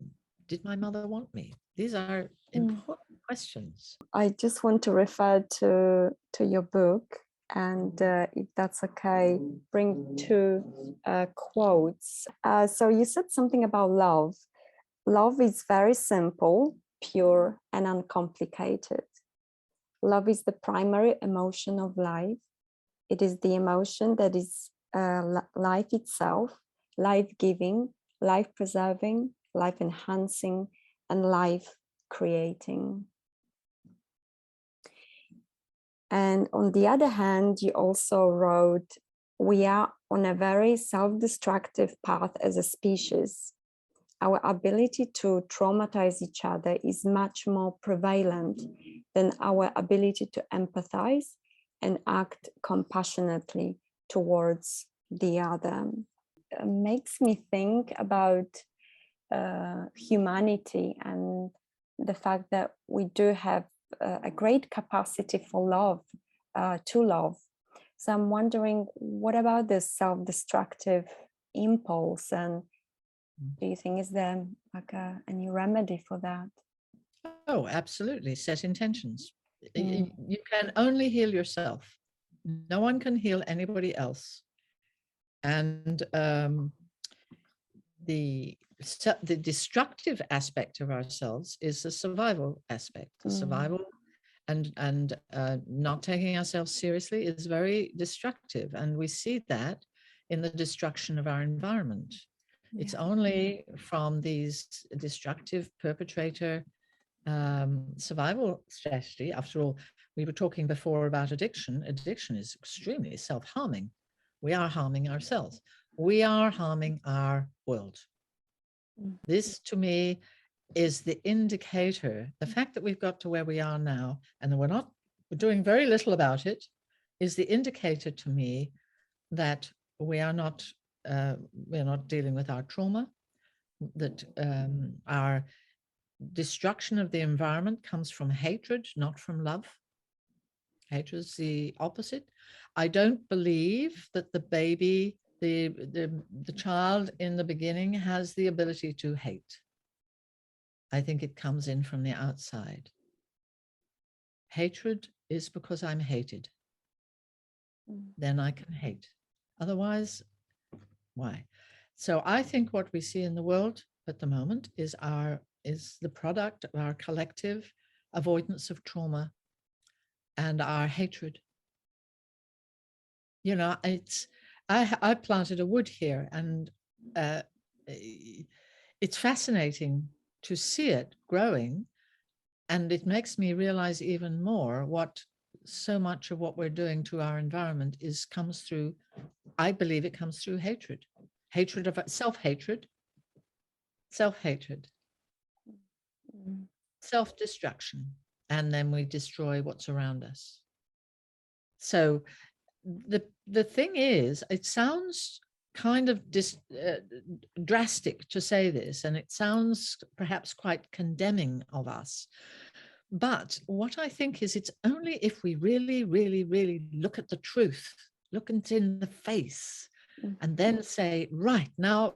Did my mother want me? These are important questions. I just want to refer to your book, and if that's okay, bring two quotes. So you said something about love. Love is very simple, pure, and uncomplicated. Love is the primary emotion of life. It is the emotion that is life itself, life-giving, life-preserving, life-enhancing, and life-creating. And on the other hand, you also wrote, we are on a very self-destructive path as a species. Our ability to traumatize each other is much more prevalent than our ability to empathize and act compassionately towards the other. It makes me think about humanity and the fact that we do have a great capacity for love, to love. So I'm wondering, what about this self-destructive impulse, and do you think is there like any remedy for that? Oh, absolutely. Set intentions. You can only heal yourself. No one can heal anybody else. And the destructive aspect of ourselves is the survival aspect. The survival and not taking ourselves seriously is very destructive. And we see that in the destruction of our environment. Yeah. It's only from these destructive perpetrator survival strategy. After all, we were talking before about addiction. Addiction is extremely self-harming. We are harming ourselves. We are harming our world. This, to me, is the indicator. The fact that we've got to where we are now, and we're doing very little about it, is the indicator to me that we're not dealing with our trauma, that our destruction of the environment comes from hatred, not from love. Hatred is the opposite. I don't believe that the baby, the child in the beginning has the ability to hate. I think it comes in from the outside. Hatred is because I'm hated. Then I can hate. Otherwise, why? So I think what we see in the world at the moment is the product of our collective avoidance of trauma and our hatred. You know, I planted a wood here, and it's fascinating to see it growing, and it makes me realize even more what so much of what we're doing to our environment comes through, I believe it comes through hatred. Hatred of self-hatred, self-destruction, and then we destroy what's around us. So the thing is, it sounds kind of drastic to say this, and it sounds perhaps quite condemning of us. But what I think is, it's only if we really, really, really look at the truth, look it in the face, and then say, right, now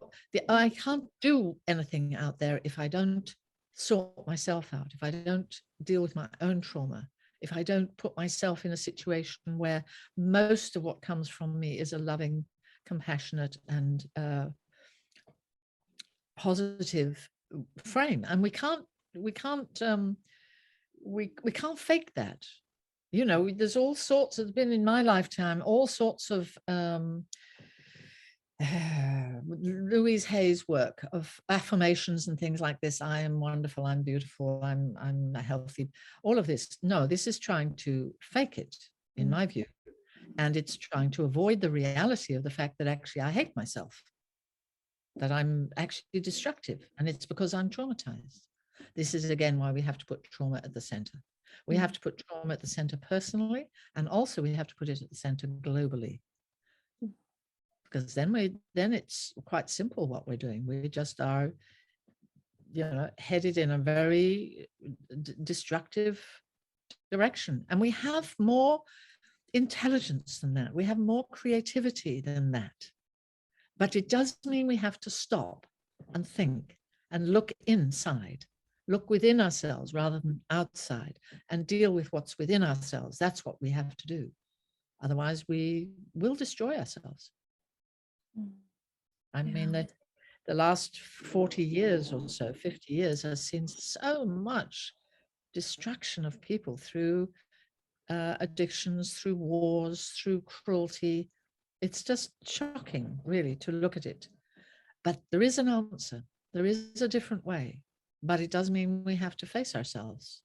I can't do anything out there if I don't sort myself out, if I don't deal with my own trauma, if I don't put myself in a situation where most of what comes from me is a loving, compassionate, and positive frame. And we can't fake that. You know, there's all sorts, there's been in my lifetime all sorts of Louise Hay's work of affirmations and things like this. I am wonderful, I'm beautiful, I'm healthy, all of this. No, this is trying to fake it, in my view. And it's trying to avoid the reality of the fact that actually I hate myself, that I'm actually destructive, and it's because I'm traumatized. This is again why we have to put trauma at the center. We have to put trauma at the center personally, and also we have to put it at the center globally. Because then it's quite simple what we're doing. We just are, headed in a very destructive direction. And we have more intelligence than that. We have more creativity than that. But it does mean we have to stop and think and look inside, look within ourselves rather than outside, and deal with what's within ourselves. That's what we have to do. Otherwise, we will destroy ourselves. I mean, the last 40 years or so, 50 years, has seen so much destruction of people through addictions, through wars, through cruelty. It's just shocking, really, to look at it. But there is an answer. There is a different way. But it does mean we have to face ourselves.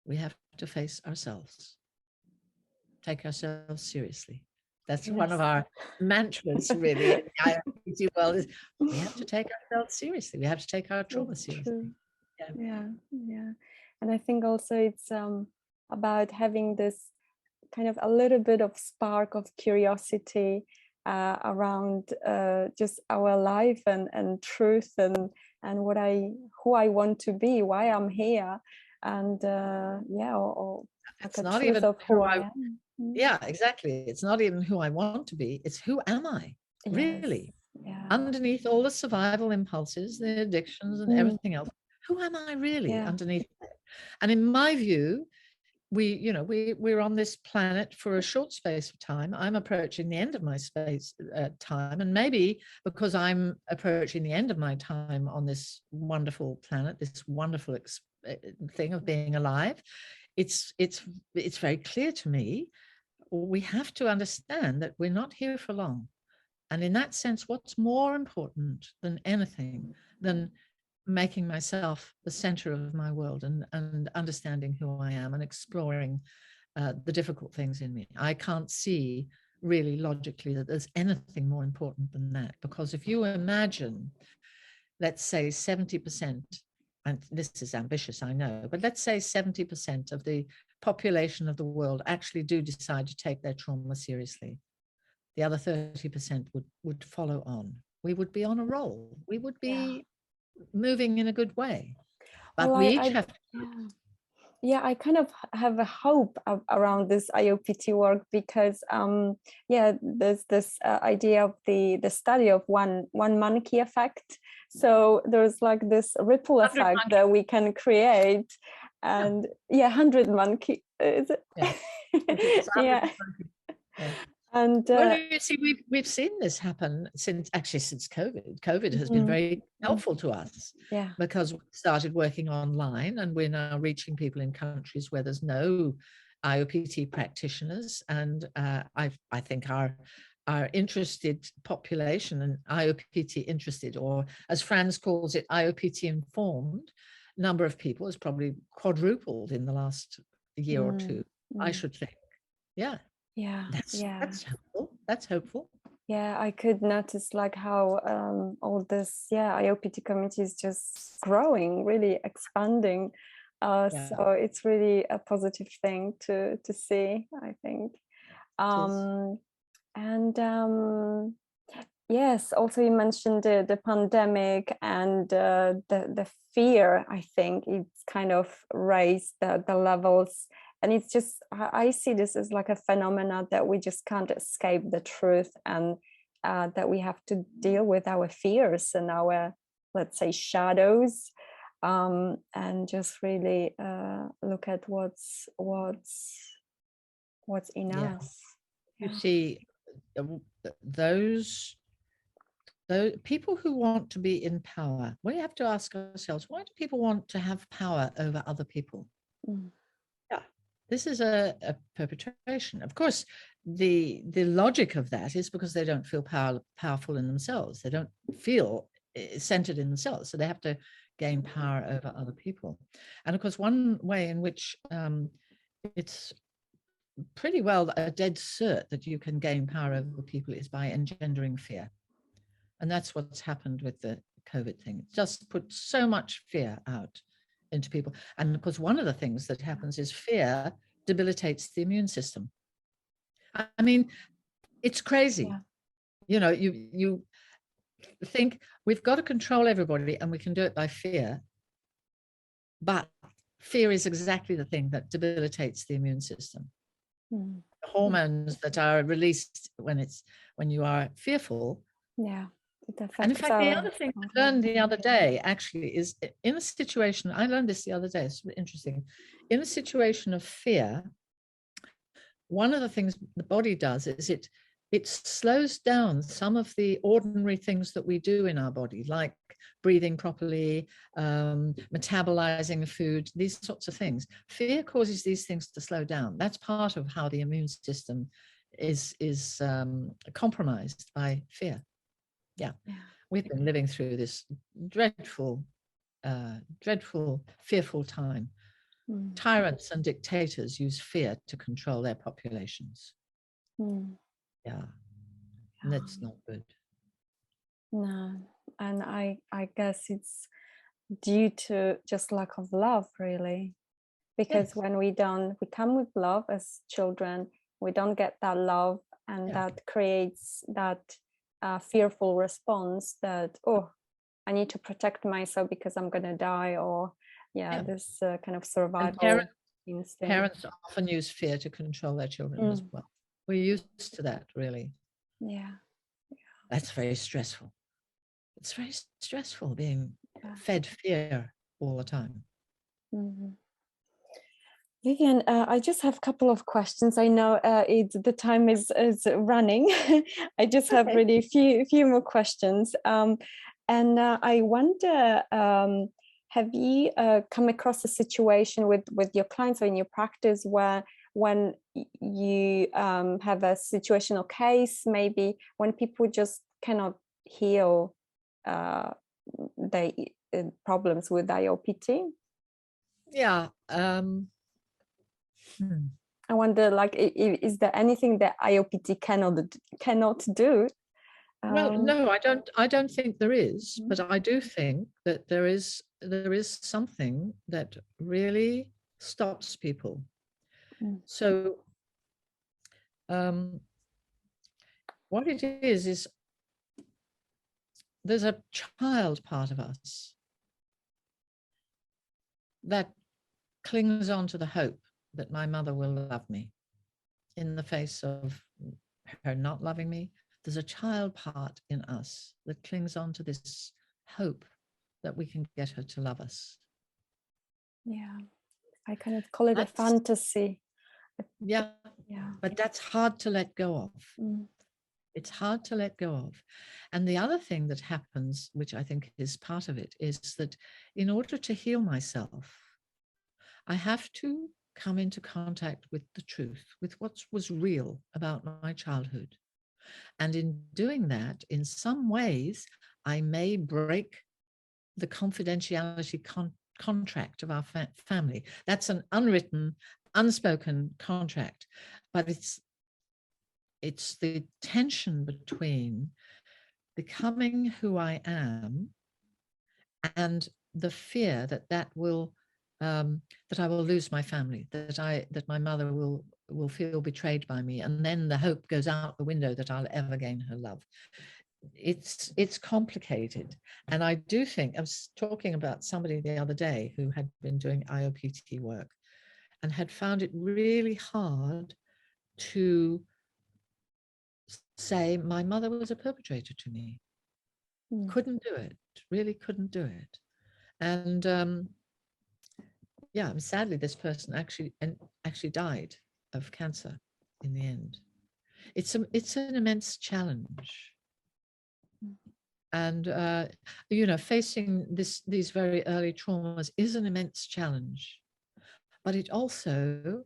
We have to face ourselves. Take ourselves seriously. That's one of our mantras, really, in the IoPT world, is we have to take ourselves seriously. We have to take our trauma seriously. Yeah. And I think also it's about having this kind of a little bit of spark of curiosity around just our life and truth and who I want to be, why I'm here, and or it's like a not truth even of who I am. Yeah, exactly. It's not even who I want to be. It's who am I, really? Underneath all the survival impulses, the addictions and everything else, who am I really underneath that? And in my view, we're on this planet for a short space of time. I'm approaching the end of my time, and maybe because I'm approaching the end of my time on this wonderful planet, this wonderful thing of being alive, it's very clear to me we have to understand that we're not here for long. And in that sense, what's more important than anything than making myself the center of my world and understanding who I am and exploring the difficult things in me. I can't see really logically that there's anything more important than that, because if you imagine, let's say 70%, and this is ambitious, I know, but let's say 70% of the population of the world actually do decide to take their trauma seriously. The other 30% would follow on. We would be on a roll. We would be moving in a good way. But we each have to. I kind of have a hope around this IoPT work because there's this idea of the study of one monkey effect. So there's like this ripple effect that we can create, and 100 monkey, is it? Yeah. And well, you see, we've seen this happen since COVID. COVID has been very helpful to us, because we started working online, and we're now reaching people in countries where there's no IoPT practitioners. And I think our interested population, and IoPT interested, or as Franz calls it, IoPT informed number of people has probably quadrupled in the last year or two, I should think. That's helpful. That's hopeful. I could notice like how all this IoPT community is just growing, really expanding. So it's really a positive thing to see, I think. Yes, also you mentioned the pandemic and the fear. I think it's kind of raised the levels. And it's just, I see this as like a phenomenon that we just can't escape the truth, and that we have to deal with our fears and our, let's say, shadows, and just really look at what's in us. You see, those people who want to be in power, we have to ask ourselves, why do people want to have power over other people? This is a perpetration. Of course, the logic of that is because they don't feel powerful in themselves. They don't feel centered in themselves, so they have to gain power over other people. And of course, one way in which it's pretty well a dead cert that you can gain power over people is by engendering fear. And that's what's happened with the COVID thing. It just put so much fear out into people. And of course, one of the things that happens is fear debilitates the immune system. I mean, it's crazy. Yeah. You know, you think we've got to control everybody and we can do it by fear. But fear is exactly the thing that debilitates the immune system. Mm. The hormones that are released when you are fearful. Yeah. And in fact, the other thing I learned the other day actually is in a situation, I learned this the other day, it's interesting. In a situation of fear, one of the things the body does is it slows down some of the ordinary things that we do in our body, like breathing properly, metabolizing food, these sorts of things. Fear causes these things to slow down. That's part of how the immune system is compromised by fear. Yeah. We've been living through this dreadful, fearful time. Mm. Tyrants and dictators use fear to control their populations. Mm. Yeah, and that's not good. No, and I guess it's due to just lack of love, really, because when we come with love as children, we don't get that love, and that creates that fearful response that, oh, I need to protect myself because I'm going to die, or this kind of survival instinct. Parents often use fear to control their children as well. We're used to that, really. Yeah. That's very stressful. It's very stressful being fed fear all the time. Mm-hmm. Vivian, I just have a couple of questions. I know the time is running. I just have really a few more questions. And I wonder, have you come across a situation with your clients or in your practice where when you have a situational case, maybe when people just cannot heal the problems with IoPT? Yeah. I wonder, like, is there anything that IoPT cannot do? Well, no, I don't think there is, but I do think that there is something that really stops people. So what it is there's a child part of us that clings on to the hope that my mother will love me in the face of her not loving me. There's a child part in us that clings on to this hope that we can get her to love us. Yeah, I kind of call it a fantasy. Yeah, but that's hard to let go of. It's hard to let go of. And the other thing that happens, which I think is part of it, is that in order to heal myself, I have to come into contact with the truth, with what was real about my childhood. And in doing that, in some ways, I may break the confidentiality contract of our family. That's an unwritten, unspoken contract, but it's the tension between becoming who I am and the fear that will that I will lose my family, that my mother will feel betrayed by me, and then the hope goes out the window that I'll ever gain her love. It's complicated, and I do think I was talking about somebody the other day who had been doing IoPT work and had found it really hard to say my mother was a perpetrator to me. Couldn't do it, really couldn't do it. And yeah, sadly this person actually died of cancer in the end. It's an immense challenge. And you know, facing these very early traumas is an immense challenge, but it also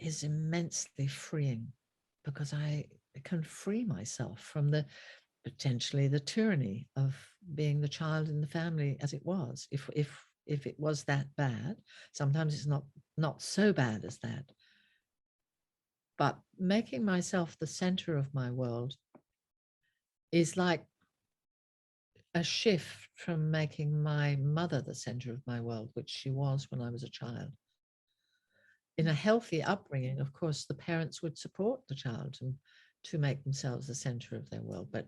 is immensely freeing, because I can free myself from the potentially the tyranny of being the child in the family as it was. If it was that bad, sometimes it's not so bad as that. But making myself the center of my world is like a shift from making my mother the center of my world, which she was when I was a child. In a healthy upbringing, of course, the parents would support the child to make themselves the center of their world. But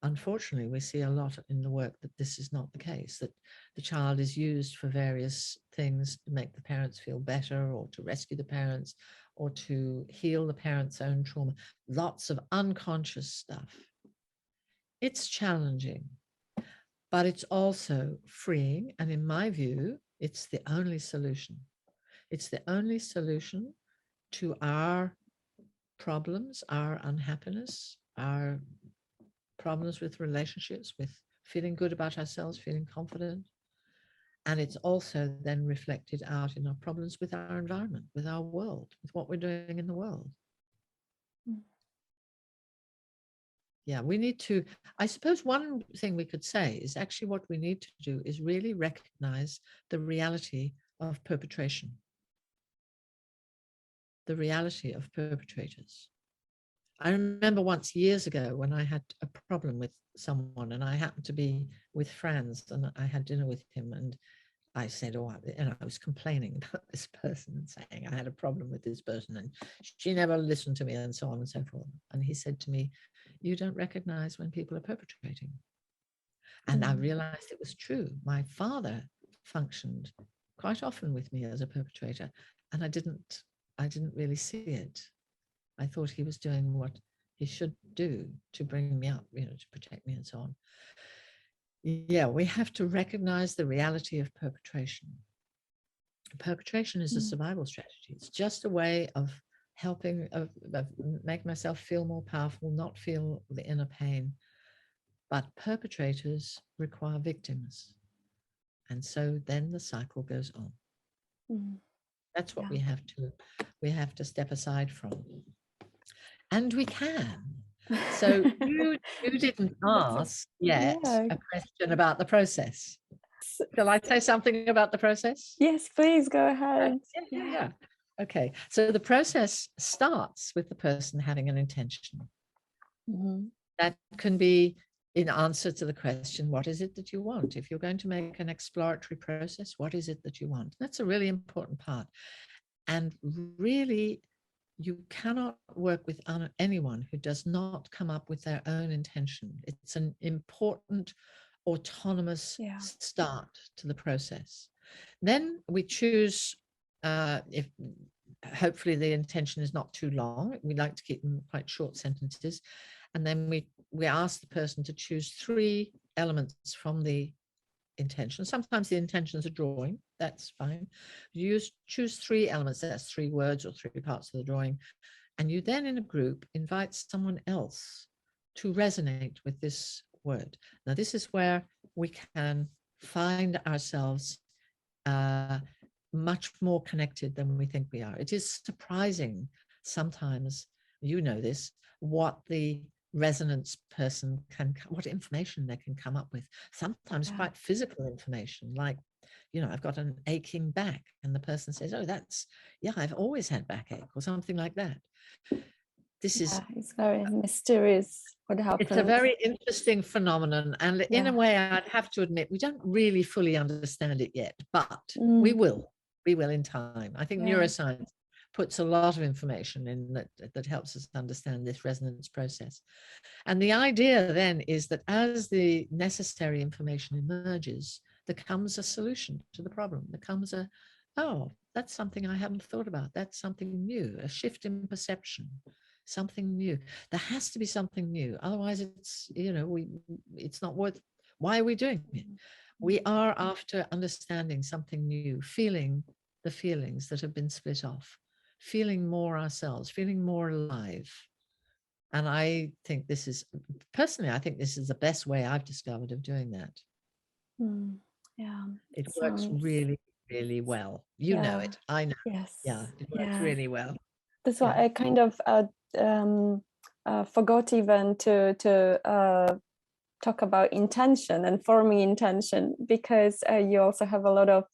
unfortunately, we see a lot in the work that this is not the case, that the child is used for various things to make the parents feel better, or to rescue the parents, or to heal the parents' own trauma. Lots of unconscious stuff. It's challenging, but it's also freeing. And in my view, it's the only solution. It's the only solution to our problems, our unhappiness, our problems with relationships, with feeling good about ourselves, feeling confident. And it's also then reflected out in our problems with our environment, with our world, with what we're doing in the world. Yeah, we need to, I suppose one thing we could say is actually what we need to do is really recognize the reality of perpetration, the reality of perpetrators. I remember once years ago when I had a problem with someone, and I happened to be with Franz, and I had dinner with him, and I said, and I was complaining about this person and saying I had a problem with this person and she never listened to me, and so on and so forth. And he said to me, "You don't recognize when people are perpetrating." And I realized it was true. My father functioned quite often with me as a perpetrator, and I didn't really see it. I thought he was doing what he should do to bring me up, to protect me and so on. Yeah, we have to recognize the reality of perpetration. Perpetration is a survival strategy. It's just a way of helping, of make myself feel more powerful, not feel the inner pain. But perpetrators require victims. And so then the cycle goes on. That's what we have to step aside from. And we can. So you didn't ask yet a question about the process. Shall I say something about the process? Yes, please go ahead. Yeah. Okay. So the process starts with the person having an intention. That can be in answer to the question, what is it that you want? If you're going to make an exploratory process, what is it that you want? That's a really important part. And really, you cannot work with anyone who does not come up with their own intention. It's an important autonomous start to the process. Then we choose, if hopefully the intention is not too long, we like to keep them quite short sentences. And then we ask the person to choose 3 elements from the intention. Sometimes the intention is a drawing, that's fine. You choose 3 elements, that's 3 words or 3 parts of the drawing. And you then in a group invite someone else to resonate with this word. Now this is where we can find ourselves much more connected than we think we are. It is surprising sometimes, you know this, what the resonance person what information they can come up with. Sometimes quite physical information, like, I've got an aching back, and the person says, "Oh, I've always had backache," or something like that. This is, it's very mysterious what happens. It's a very interesting phenomenon, and in a way, I'd have to admit, we don't really fully understand it yet, but we will in time. I think neuroscience puts a lot of information in that helps us understand this resonance process. And the idea then is that as the necessary information emerges, there comes a solution to the problem. There comes that's something I haven't thought about. That's something new, a shift in perception, something new. There has to be something new. Otherwise it's not worth, why are we doing it? We are after understanding something new, feeling the feelings that have been split off, feeling more ourselves, feeling more alive. And I think this is the best way I've discovered of doing that. It works really, really well. You know it. I know. Yes. Yeah, it works really well. That's why Yeah. I kind of forgot even to talk about intention and forming intention, because you also have a lot of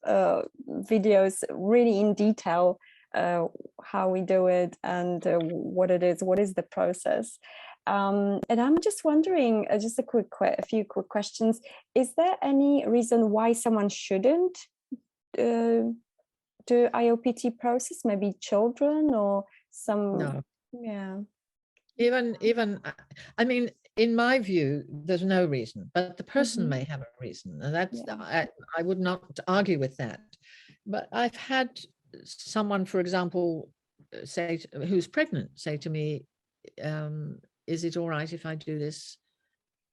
videos really in detail how we do it and what it is, what is the process. And I'm just wondering, just a few quick questions. Is there any reason why someone shouldn't do IoPT process? Maybe children or some? No. Yeah. Even I mean, in my view, there's no reason, but the person may have a reason, and that's I would not argue with that. But I've had someone, for example, say who's pregnant, say to me, "Is it all right if I do this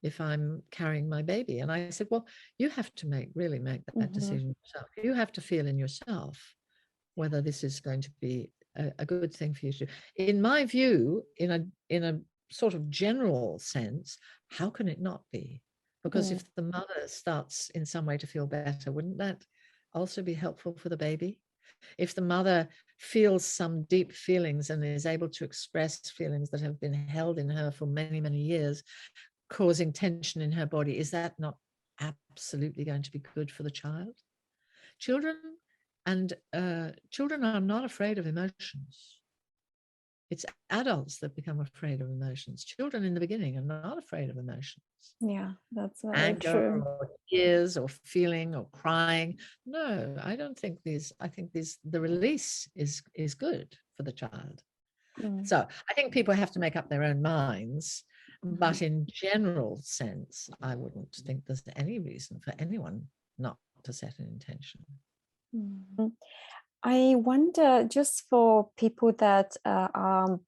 if I'm carrying my baby?" And I said, "Well, you have to really make that decision yourself. You have to feel in yourself whether this is going to be a good thing for you to do." In my view, in a sort of general sense, how can it not be? Because if the mother starts in some way to feel better, wouldn't that also be helpful for the baby? If the mother feels some deep feelings and is able to express feelings that have been held in her for many, many years, causing tension in her body, is that not absolutely going to be good for the child? Children are not afraid of emotions. It's adults that become afraid of emotions. Children in the beginning are not afraid of emotions. Yeah, that's very Anger true. or tears or feeling or crying. No, I don't think these. I think the release is good for the child. So I think people have to make up their own minds. But in general sense, I wouldn't think there's any reason for anyone not to set an intention. I wonder, just for people that are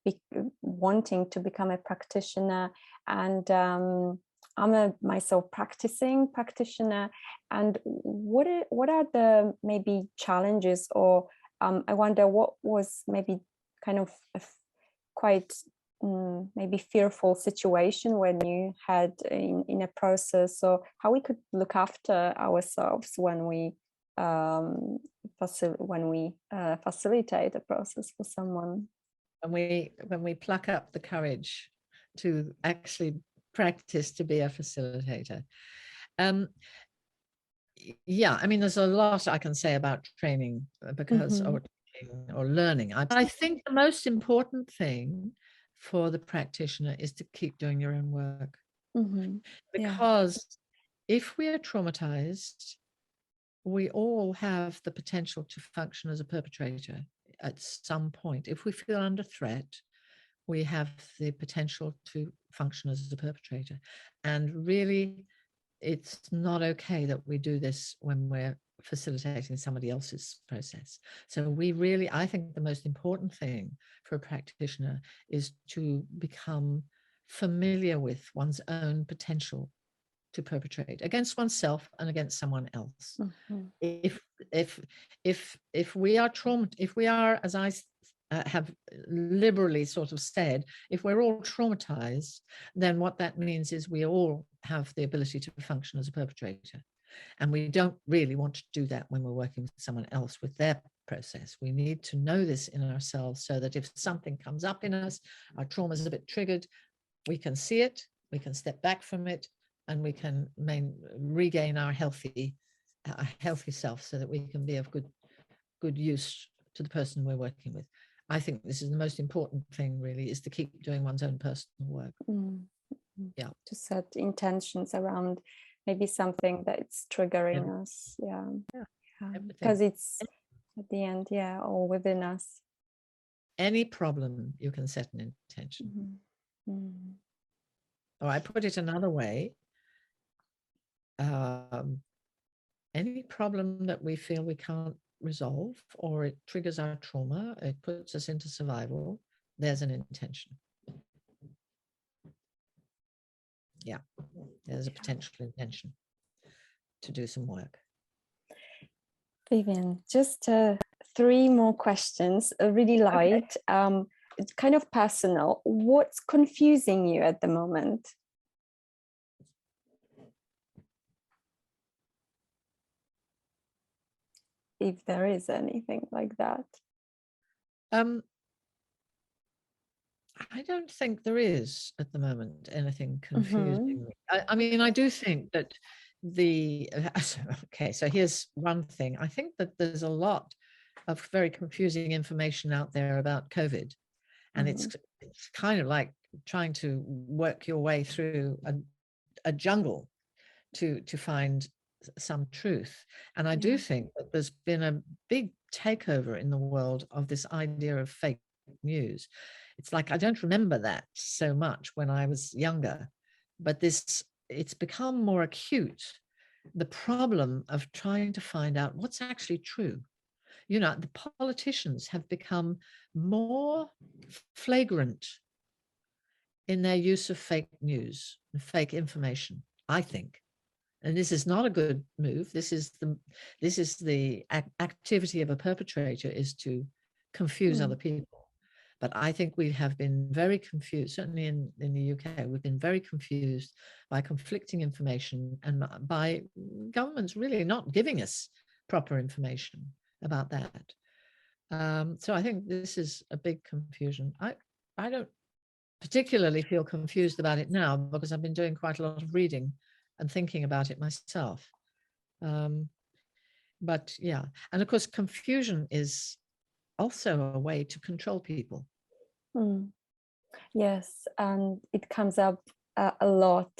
wanting to become a practitioner, and I'm myself practicing practitioner, and what are the maybe challenges, or I wonder what was maybe kind of quite maybe fearful situation when you had in a process, or how we could look after ourselves when we facilitate a process for someone. When we pluck up the courage to actually practice to be a facilitator. Yeah, I mean, there's a lot I can say about training because or learning. I think the most important thing for the practitioner is to keep doing your own work. Because if we are traumatized, we all have the potential to function as a perpetrator at some point. If we feel under threat, we have the potential to function as a perpetrator. And really, it's not okay that we do this when we're facilitating somebody else's process. So I think the most important thing for a practitioner is to become familiar with one's own potential to perpetrate against oneself and against someone else. If we are as I have liberally sort of said, if we're all traumatized, then what that means is we all have the ability to function as a perpetrator. And we don't really want to do that when we're working with someone else with their process. We need to know this in ourselves so that if something comes up in us, our trauma is a bit triggered, we can see it, we can step back from it, and we can regain our healthy self so that we can be of good use to the person we're working with. I think this is the most important thing, really, is to keep doing one's own personal work. Yeah. To set intentions around maybe something that's triggering us. Yeah. Because it's at the end, all within us. Any problem, you can set an intention. Or I put it another way. Any problem that we feel we can't resolve, or it triggers our trauma, it puts us into survival, there's an intention. Yeah, there's a potential intention to do some work. Vivian, just 3 more questions, really light, it's kind of personal. What's confusing you at the moment? If there is anything like that. I don't think there is at the moment anything Mm-hmm. confusing. I mean, I do think that okay, so here's one thing. I think that there's a lot of very confusing information out there about COVID, and Mm-hmm. it's kind of like trying to work your way through a jungle to find some truth. And I do Yeah. think that there's been a big takeover in the world of this idea of fake news. It's like I don't remember that so much when I was younger, but it's become more acute, the problem of trying to find out what's actually true. You know, the politicians have become more flagrant in their use of fake news and fake information, I think. And this is not a good move. This is the activity of a perpetrator, is to confuse other Mm. people. But I think we have been very confused, certainly in the UK, we've been very confused by conflicting information and by governments really not giving us proper information about that. So I think this is a big confusion. I don't particularly feel confused about it now because I've been doing quite a lot of reading and thinking about it myself. But yeah, and of course, confusion is also a way to control people. Mm. Yes, and it comes up a lot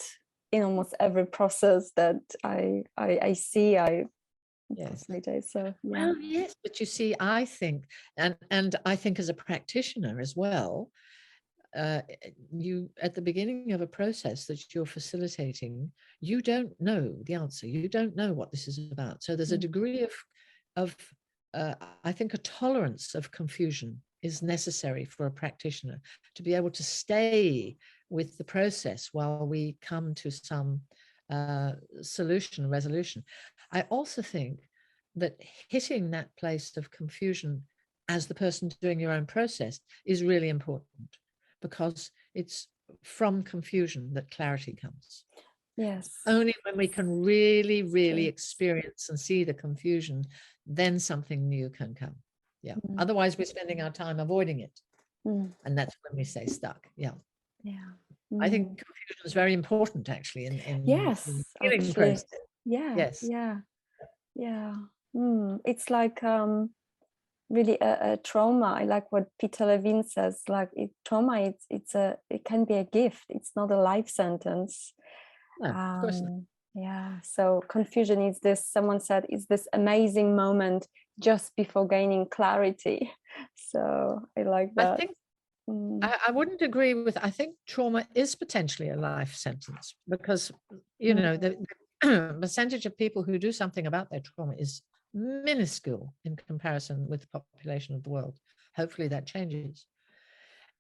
in almost every process that I see. Yes. Personally, so yeah. Well, yes, but you see, I think, and I think as a practitioner as well, you at the beginning of a process that you're facilitating, you don't know the answer. You don't know what this is about. So there's a degree of I think a tolerance of confusion is necessary for a practitioner to be able to stay with the process while we come to some solution, resolution. I also think that hitting that place of confusion as the person doing your own process is really important, because it's from confusion that clarity comes. Yes. Only when we can really, really experience and see the confusion, then something new can come. Yeah. Mm. Otherwise, we're spending our time avoiding it. Mm. And that's when we say stuck. Yeah. Yeah. I think Mm. confusion is very important actually in Yes, the healing actually. process. Yeah, Yes. yeah, yeah. It's like really a trauma. I like what Peter Levine says. Like trauma, it can be a gift. It's not a life sentence. No, of course not. Yeah. So confusion is this. Someone said is this amazing moment just before gaining clarity. So I like I that. think I wouldn't agree with, I think trauma is potentially a life sentence because, you know, the percentage of people who do something about their trauma is minuscule in comparison with the population of the world. Hopefully that changes.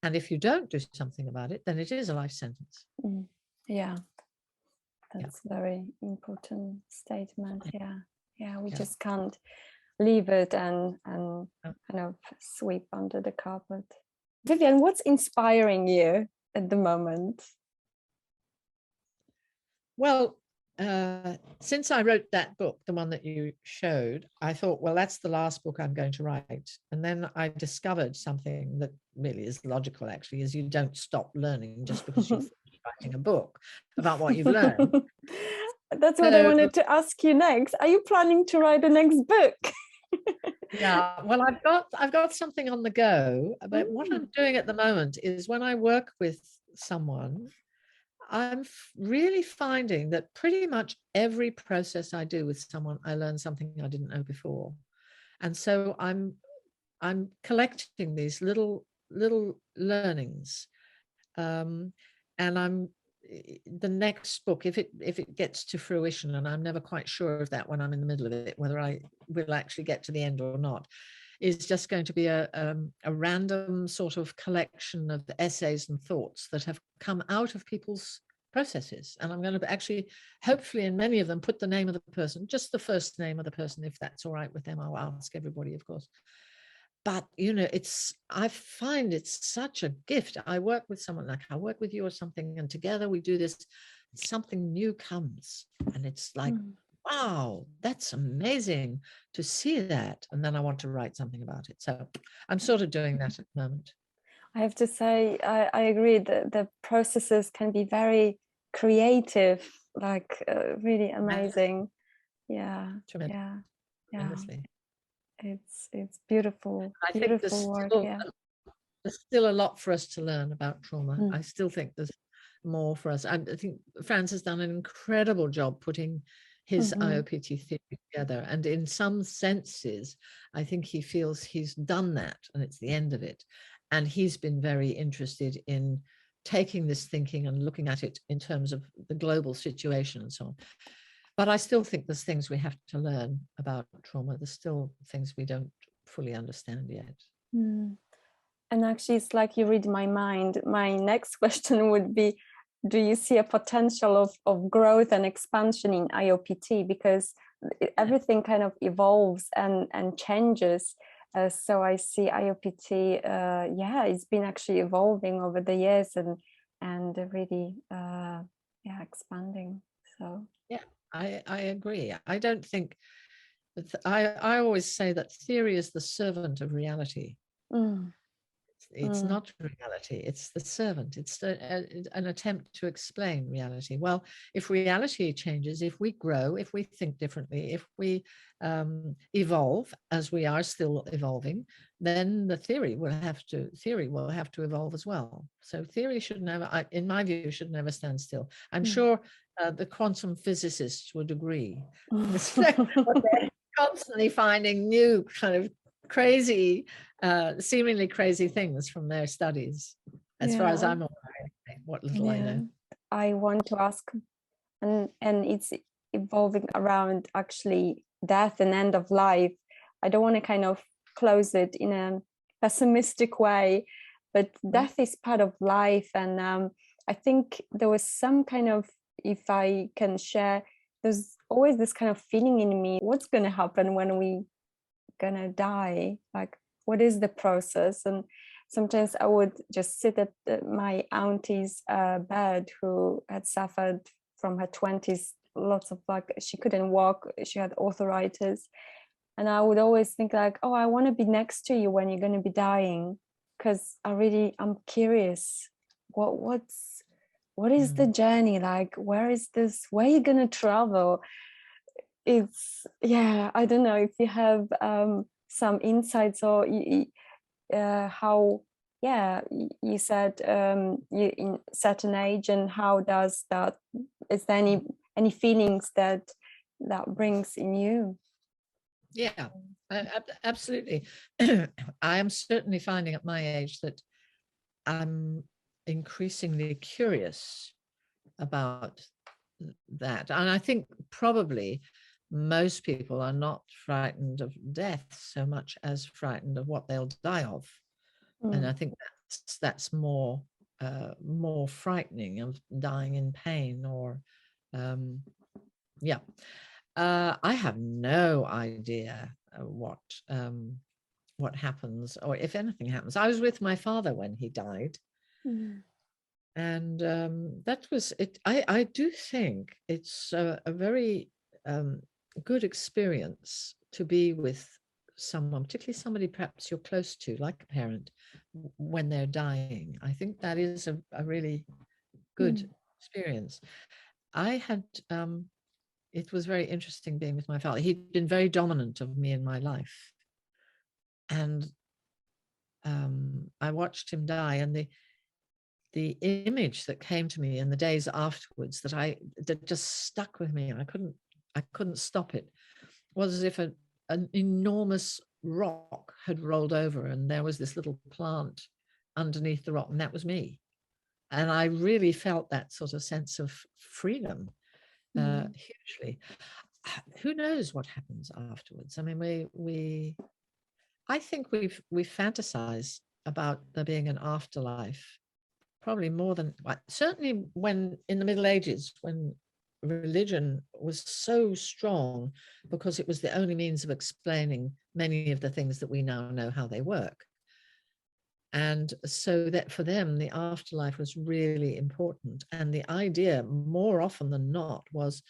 And if you don't do something about it, then it is a life sentence. Yeah, Yeah. that's very important statement. Yeah, we Yeah. just can't leave it and kind of sweep under the carpet. Vivian, what's inspiring you at the moment? Well, since I wrote that book, the one that you showed, I thought, well, that's the last book I'm going to write. And then I discovered something that really is logical, actually, is you don't stop learning just because you're writing a book about what you've learned. That's what I wanted to ask you next. Are you planning to write the next book? Yeah, well, I've got something on the go, but what I'm doing at the moment is when I work with someone, I'm really finding that pretty much every process I do with someone, I learn something I didn't know before. And so I'm collecting these little learnings. And the next book, if it gets to fruition, and I'm never quite sure of that when I'm in the middle of it, whether I will actually get to the end or not, is just going to be a random sort of collection of essays and thoughts that have come out of people's processes. And I'm going to actually, hopefully in many of them, put the name of the person, just the first name of the person, if that's all right with them. I'll ask everybody, of course. But, you know, I find it's such a gift. I work with someone, like I work with you or something, and together we do this, something new comes. And it's like, wow, that's amazing to see that. And then I want to write something about it. So I'm sort of doing that at the moment. I have to say, I agree that the processes can be very creative, like really amazing. Yeah, Tremendous, yeah, yeah. tremendously. It's beautiful, I think beautiful work. Yeah. there's still a lot for us to learn about trauma. Mm. I still think there's more for us. I think Franz has done an incredible job putting his IoPT theory together. And in some senses, I think he feels he's done that and it's the end of it. And he's been very interested in taking this thinking and looking at it in terms of the global situation and so on. But I still think there's things we have to learn about trauma. There's still things we don't fully understand yet. Mm. And actually, it's like you read my mind. My next question would be, do you see a potential of growth and expansion in IoPT? Because everything kind of evolves and changes. So I see IoPT, yeah, it's been actually evolving over the years and really, yeah, expanding. So yeah, I agree. I don't think I always say that theory is the servant of reality. mm, It's not reality, it's the servant. It's an attempt to explain reality. Well, if reality changes, if we grow, if we think differently, if we evolve, as we are still evolving, then the theory will have to evolve as well. So theory should never, in my view, should never stand still. I'm sure the quantum physicists would agree. They're constantly finding new kind of crazy, seemingly crazy things from their studies, as far as I'm aware, what little I know. I want to ask, and it's evolving around actually death and end of life. I don't want to kind of close it in a pessimistic way, but death is part of life. And I think there was some kind of, if I can share, there's always this kind of feeling in me, what's going to happen when we gonna die? Like, what is the process? And sometimes I would just sit at my auntie's bed, who had suffered from her 20s, lots of, like, she couldn't walk, she had arthritis, and I would always think like, oh, I want to be next to you when you're going to be dying, because I'm curious, what is the journey like? Where are you going to travel? It's, yeah, I don't know if you have some insights, or how, yeah, you said you in certain age, and how does that, is there any feelings that brings in you? Yeah, absolutely. I am certainly finding at my age that I'm increasingly curious about that. And I think probably most people are not frightened of death so much as frightened of what they'll die of. And I think that's more frightening, of dying in pain, or yeah. I have no idea what happens, or if anything happens. I was with my father when he died. And that was it. I do think it's a very good experience to be with someone, particularly somebody perhaps you're close to, like a parent, when they're dying. I think that is a really good experience. I had, it was very interesting being with my father. He'd been very dominant of me in my life. And I watched him die, and the image that came to me in the days afterwards that just stuck with me, and I couldn't stop it, was as if an enormous rock had rolled over, and there was this little plant underneath the rock, and that was me. And I really felt that sort of sense of freedom hugely. Who knows what happens afterwards? I mean, I think we fantasize about there being an afterlife, probably more than, certainly when in the Middle Ages, when religion was so strong, because it was the only means of explaining many of the things that we now know how they work. And so that for them, the afterlife was really important. And the idea, more often than not, was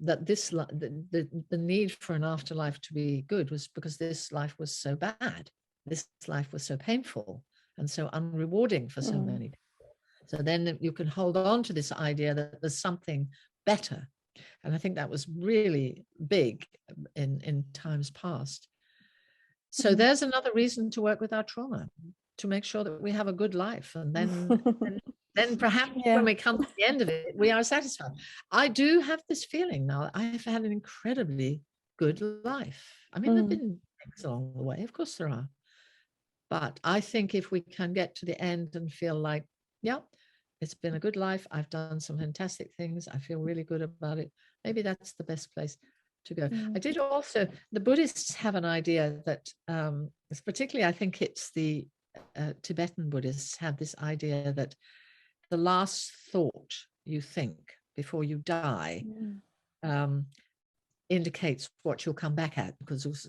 that the need for an afterlife to be good was because this life was so bad. This life was so painful. and so unrewarding for so many people. So then you can hold on to this idea that there's something better. And I think that was really big in times past. So there's another reason to work with our trauma, to make sure that we have a good life. And then perhaps when we come to the end of it, we are satisfied. I do have this feeling now. I've had an incredibly good life. I mean, there've been things along the way. Of course there are. But I think if we can get to the end and feel like, yeah, it's been a good life. I've done some fantastic things. I feel really good about it. Maybe that's the best place to go. I did also, the Buddhists have an idea that, particularly I think it's the Tibetan Buddhists have this idea that the last thought you think before you die indicates what you'll come back at, because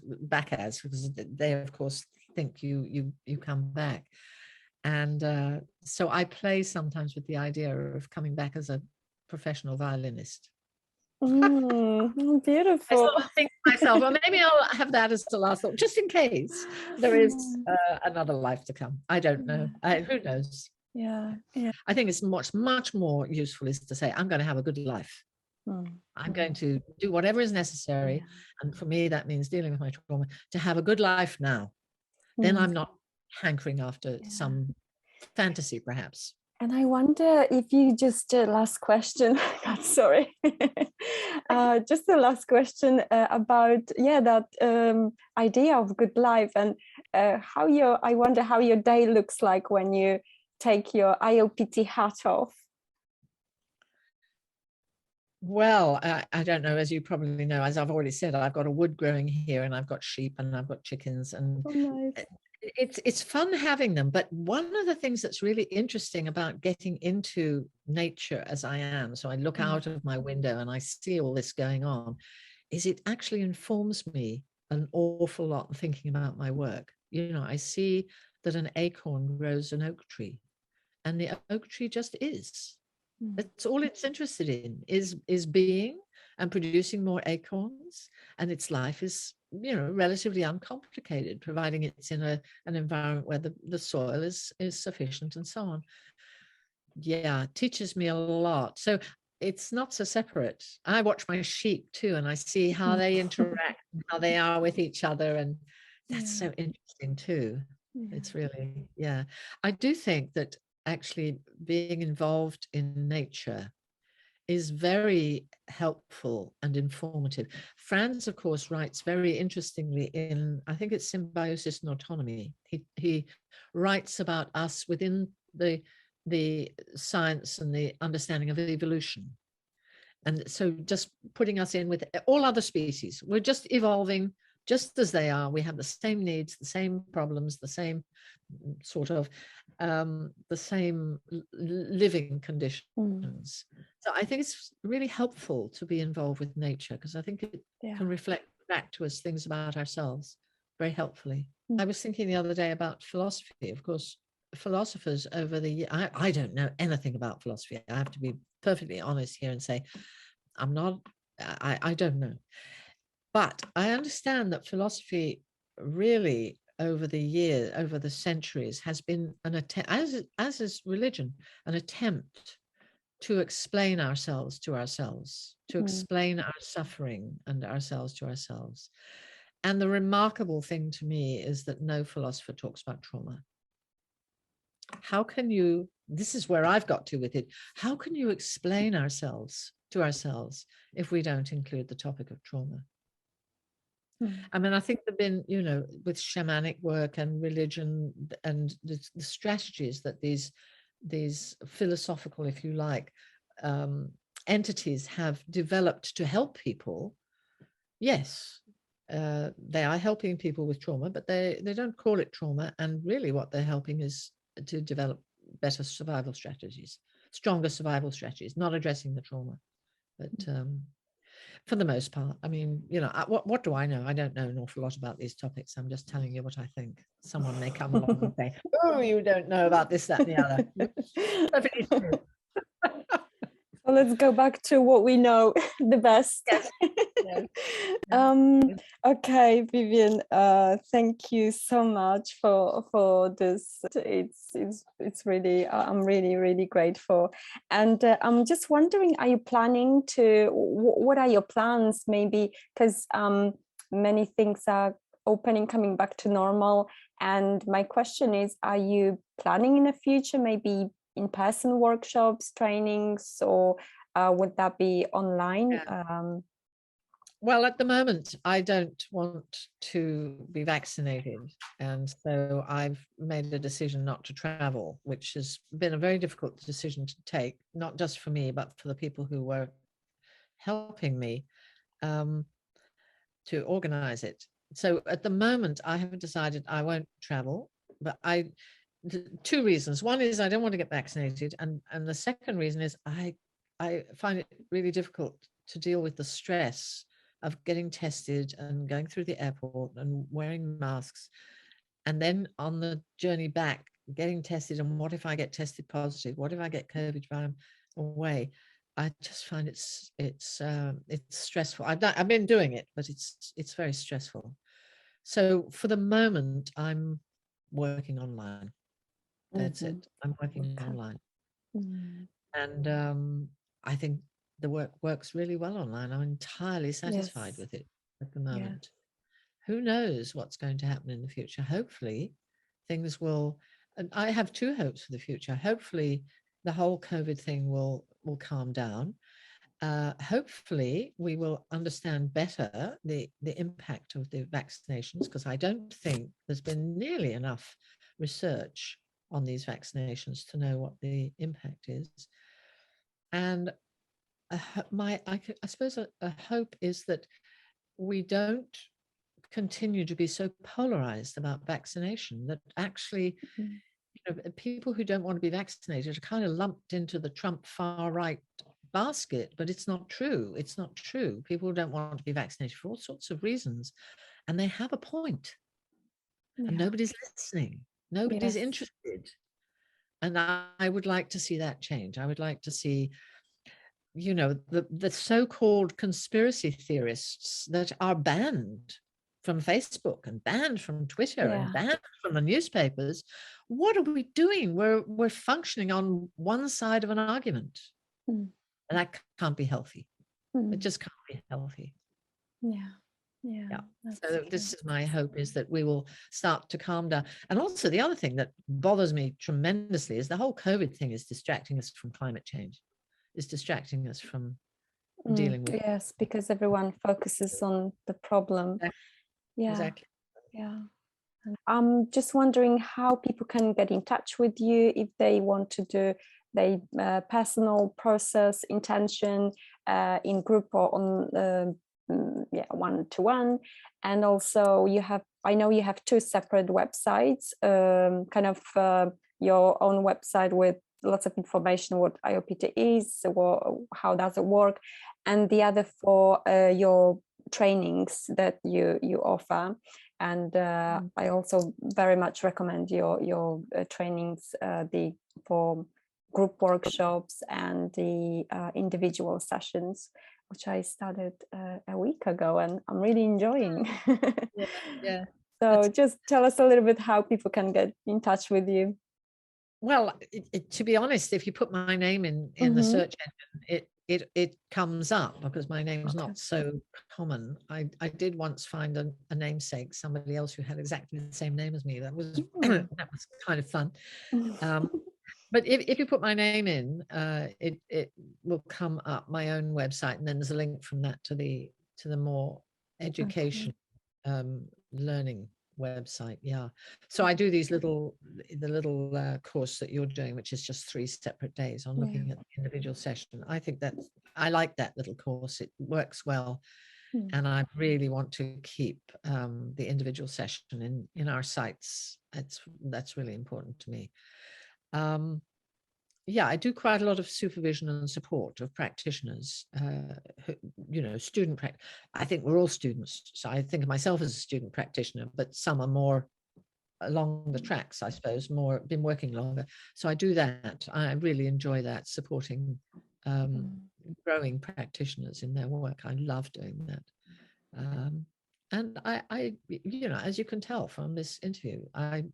they of course think you come back. And so I play sometimes with the idea of coming back as a professional violinist. Beautiful. I sort of think to myself, well, maybe I'll have that as the last thought, just in case there is another life to come. I don't know. Who knows? Yeah. I think it's much more useful is to say, I'm going to have a good life. I'm going to do whatever is necessary. And for me, that means dealing with my trauma, to have a good life now. Then I'm not hankering after some fantasy, perhaps. And I wonder if you just last question. God, sorry. Just the last question about that idea of good life, and I wonder how your day looks like when you take your IoPT hat off. Well, I don't know, as you probably know, as I've already said, I've got a wood growing here, and I've got sheep, and I've got chickens, and nice. It's fun having them. But one of the things that's really interesting about getting into nature as I am, so I look out of my window and I see all this going on, is it actually informs me an awful lot thinking about my work. You know, I see that an acorn grows an oak tree, and the oak tree just is. That's all it's interested in, is being and producing more acorns, and its life is, you know, relatively uncomplicated, providing it's in an environment where the soil is sufficient and so on. Yeah, it teaches me a lot. So it's not so separate. I watch my sheep too, and I see how they interact, how they are with each other, and that's so interesting too. It's really, I do think that actually being involved in nature is very helpful and informative. Franz, of course, writes very interestingly in, I think it's Symbiosis and Autonomy. He writes about us within the science and the understanding of evolution. And so just putting us in with all other species, we're just evolving just as they are. We have the same needs, the same problems, the same sort of the same living conditions. So I think it's really helpful to be involved with nature, because I think it can reflect back to us things about ourselves very helpfully. I was thinking the other day about philosophy. Of course, philosophers over the years, I don't know anything about philosophy. I have to be perfectly honest here and say I don't know. But I understand that philosophy really over the years, over the centuries, has been an attempt, as is religion, an attempt to explain ourselves to ourselves, to explain our suffering and ourselves to ourselves. And the remarkable thing to me is that no philosopher talks about trauma. How can you, this is where I've got to with it, how can you explain ourselves to ourselves if we don't include the topic of trauma? I mean, I think there've been, you know, with shamanic work and religion and the strategies that these philosophical, if you like, entities have developed to help people. Yes, they are helping people with trauma, but they don't call it trauma. And really what they're helping is to develop better survival strategies, stronger survival strategies, not addressing the trauma. But for the most part, I mean, you know, what do I know? I don't know an awful lot about these topics. I'm just telling you what I think. Someone may come along and say, oh, you don't know about this, that, and the other. Perfectly true. So let's go back to what we know the best. Yes. Yes. um okay, Vivian, thank you so much for this. It's really, I'm really grateful. And I'm just wondering, are you planning to, what are your plans, maybe, because many things are opening, coming back to normal, and my question is, are you planning in the future maybe in-person workshops, trainings, or would that be online? Well, at the moment, I don't want to be vaccinated. And so I've made a decision not to travel, which has been a very difficult decision to take, not just for me, but for the people who were helping me to organize it. So at the moment, I haven't decided I won't travel, but two reasons. One is I don't want to get vaccinated. And the second reason is I find it really difficult to deal with the stress of getting tested and going through the airport and wearing masks. And then on the journey back, getting tested. And what if I get tested positive? What if I get COVID while I'm away? I just find it's stressful. I've been doing it, but it's very stressful. So for the moment, I'm working online. That's it. I'm working online. And I think the work works really well online. I'm entirely satisfied with it at the moment. Who knows what's going to happen in the future? Hopefully things will, and I have two hopes for the future. Hopefully the whole COVID thing will calm down. Hopefully we will understand better the impact of the vaccinations, because I don't think there's been nearly enough research on these vaccinations to know what the impact is. And I suppose a hope is that we don't continue to be so polarized about vaccination, that actually people who don't want to be vaccinated are kind of lumped into the Trump far right basket, but it's not true. It's not true. People don't want to be vaccinated for all sorts of reasons, and they have a point. And nobody's listening. Nobody's interested. And I would like to see that change. I would like to see, the so-called conspiracy theorists that are banned from Facebook and banned from Twitter and banned from the newspapers. What are we doing? We're functioning on one side of an argument. And that can't be healthy. It just can't be healthy. Yeah. So this is my hope, is that we will start to calm down. And also the other thing that bothers me tremendously is the whole COVID thing is distracting us from climate change. Is distracting us from dealing with. Yes, because everyone focuses on the problem. Exactly. I'm just wondering how people can get in touch with you if they want to do their personal process intention in group or on one-to-one. And also I know you have two separate websites, kind of your own website with lots of information what IoPT is, how does it work, and the other for your trainings that you offer. And I also very much recommend your trainings, for group workshops and the individual sessions, which I started a week ago, and I'm really enjoying. So just tell us a little bit how people can get in touch with you. Well, to be honest, if you put my name in the search engine, it comes up, because my name is not so common. I did once find a namesake, somebody else who had exactly the same name as me. That was that was kind of fun. But if you put my name in, it will come up, my own website, and then there's a link from that to the more education learning website. So I do the little course that you're doing, which is just 3 separate days on looking at the individual session. I like that little course. It works well, and I really want to keep the individual session in our sites. That's really important to me. I do quite a lot of supervision and support of practitioners, student practice. I think we're all students, so I think of myself as a student practitioner, but some are more along the tracks, I suppose, been working longer. So I do that. I really enjoy that, supporting growing practitioners in their work. I love doing that. And I, you know, as you can tell from this interview, I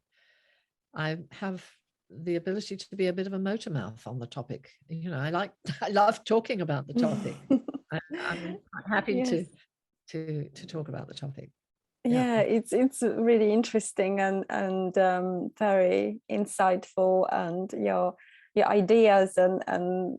have the ability to be a bit of a motor mouth on the topic. You know, I love talking about the topic. I'm happy Yes. to talk about the topic. Yeah, it's really interesting and very insightful, and your ideas and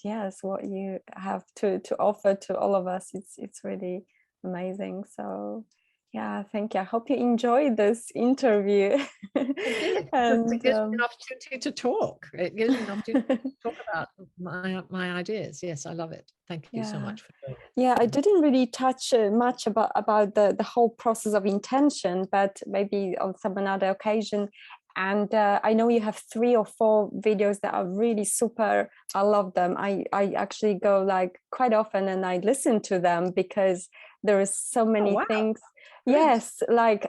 yes, what you have to offer to all of us, it's really amazing. So yeah, thank you. I hope you enjoyed this interview. It did. And It gives me an opportunity to talk. It gives me an opportunity to talk about my ideas. Yes, I love it. Thank you so much for doing it. Yeah, I didn't really touch much about the whole process of intention, but maybe on some another occasion. And I know you have 3 or 4 videos that are really super. I love them. I actually go like quite often and I listen to them because there is so many things. Good. Yes, like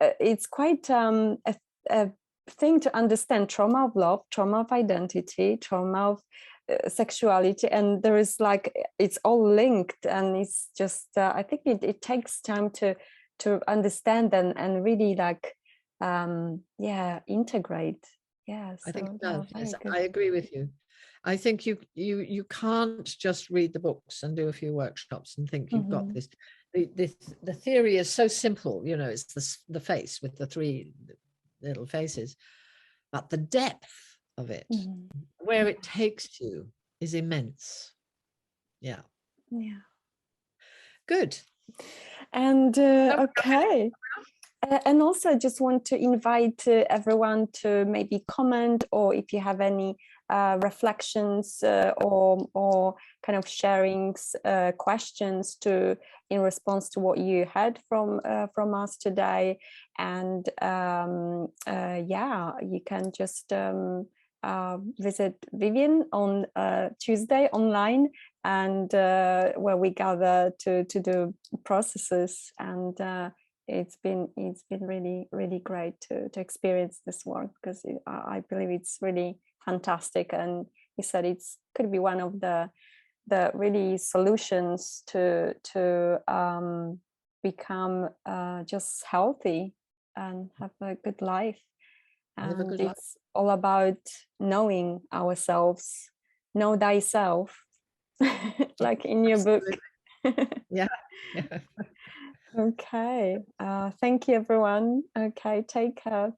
it's quite a thing to understand: trauma of love, trauma of identity, trauma of sexuality, and there is like it's all linked, and it's just I think it takes time to understand and really like integrate. Yeah, so I think it does. Yes, good. I agree with you. I think you can't just read the books and do a few workshops and think you've got this. The theory is so simple, you know, it's the face with the 3 little faces, but the depth of it, where it takes you, is immense. Yeah. Good. And okay. And also I just want to invite everyone to maybe comment, or if you have any reflections or kind of sharings, questions in response to what you heard from us today. And yeah, you can just visit Vivian on Tuesday online, and where we gather to do processes. And it's been really great to experience this work, because I believe it's really fantastic. And you said it's could be one of the really solutions to become just healthy and have a good life. And it's all about knowing ourselves. Know thyself, like in your book. Yeah. Okay. Thank you, everyone. Okay, take care.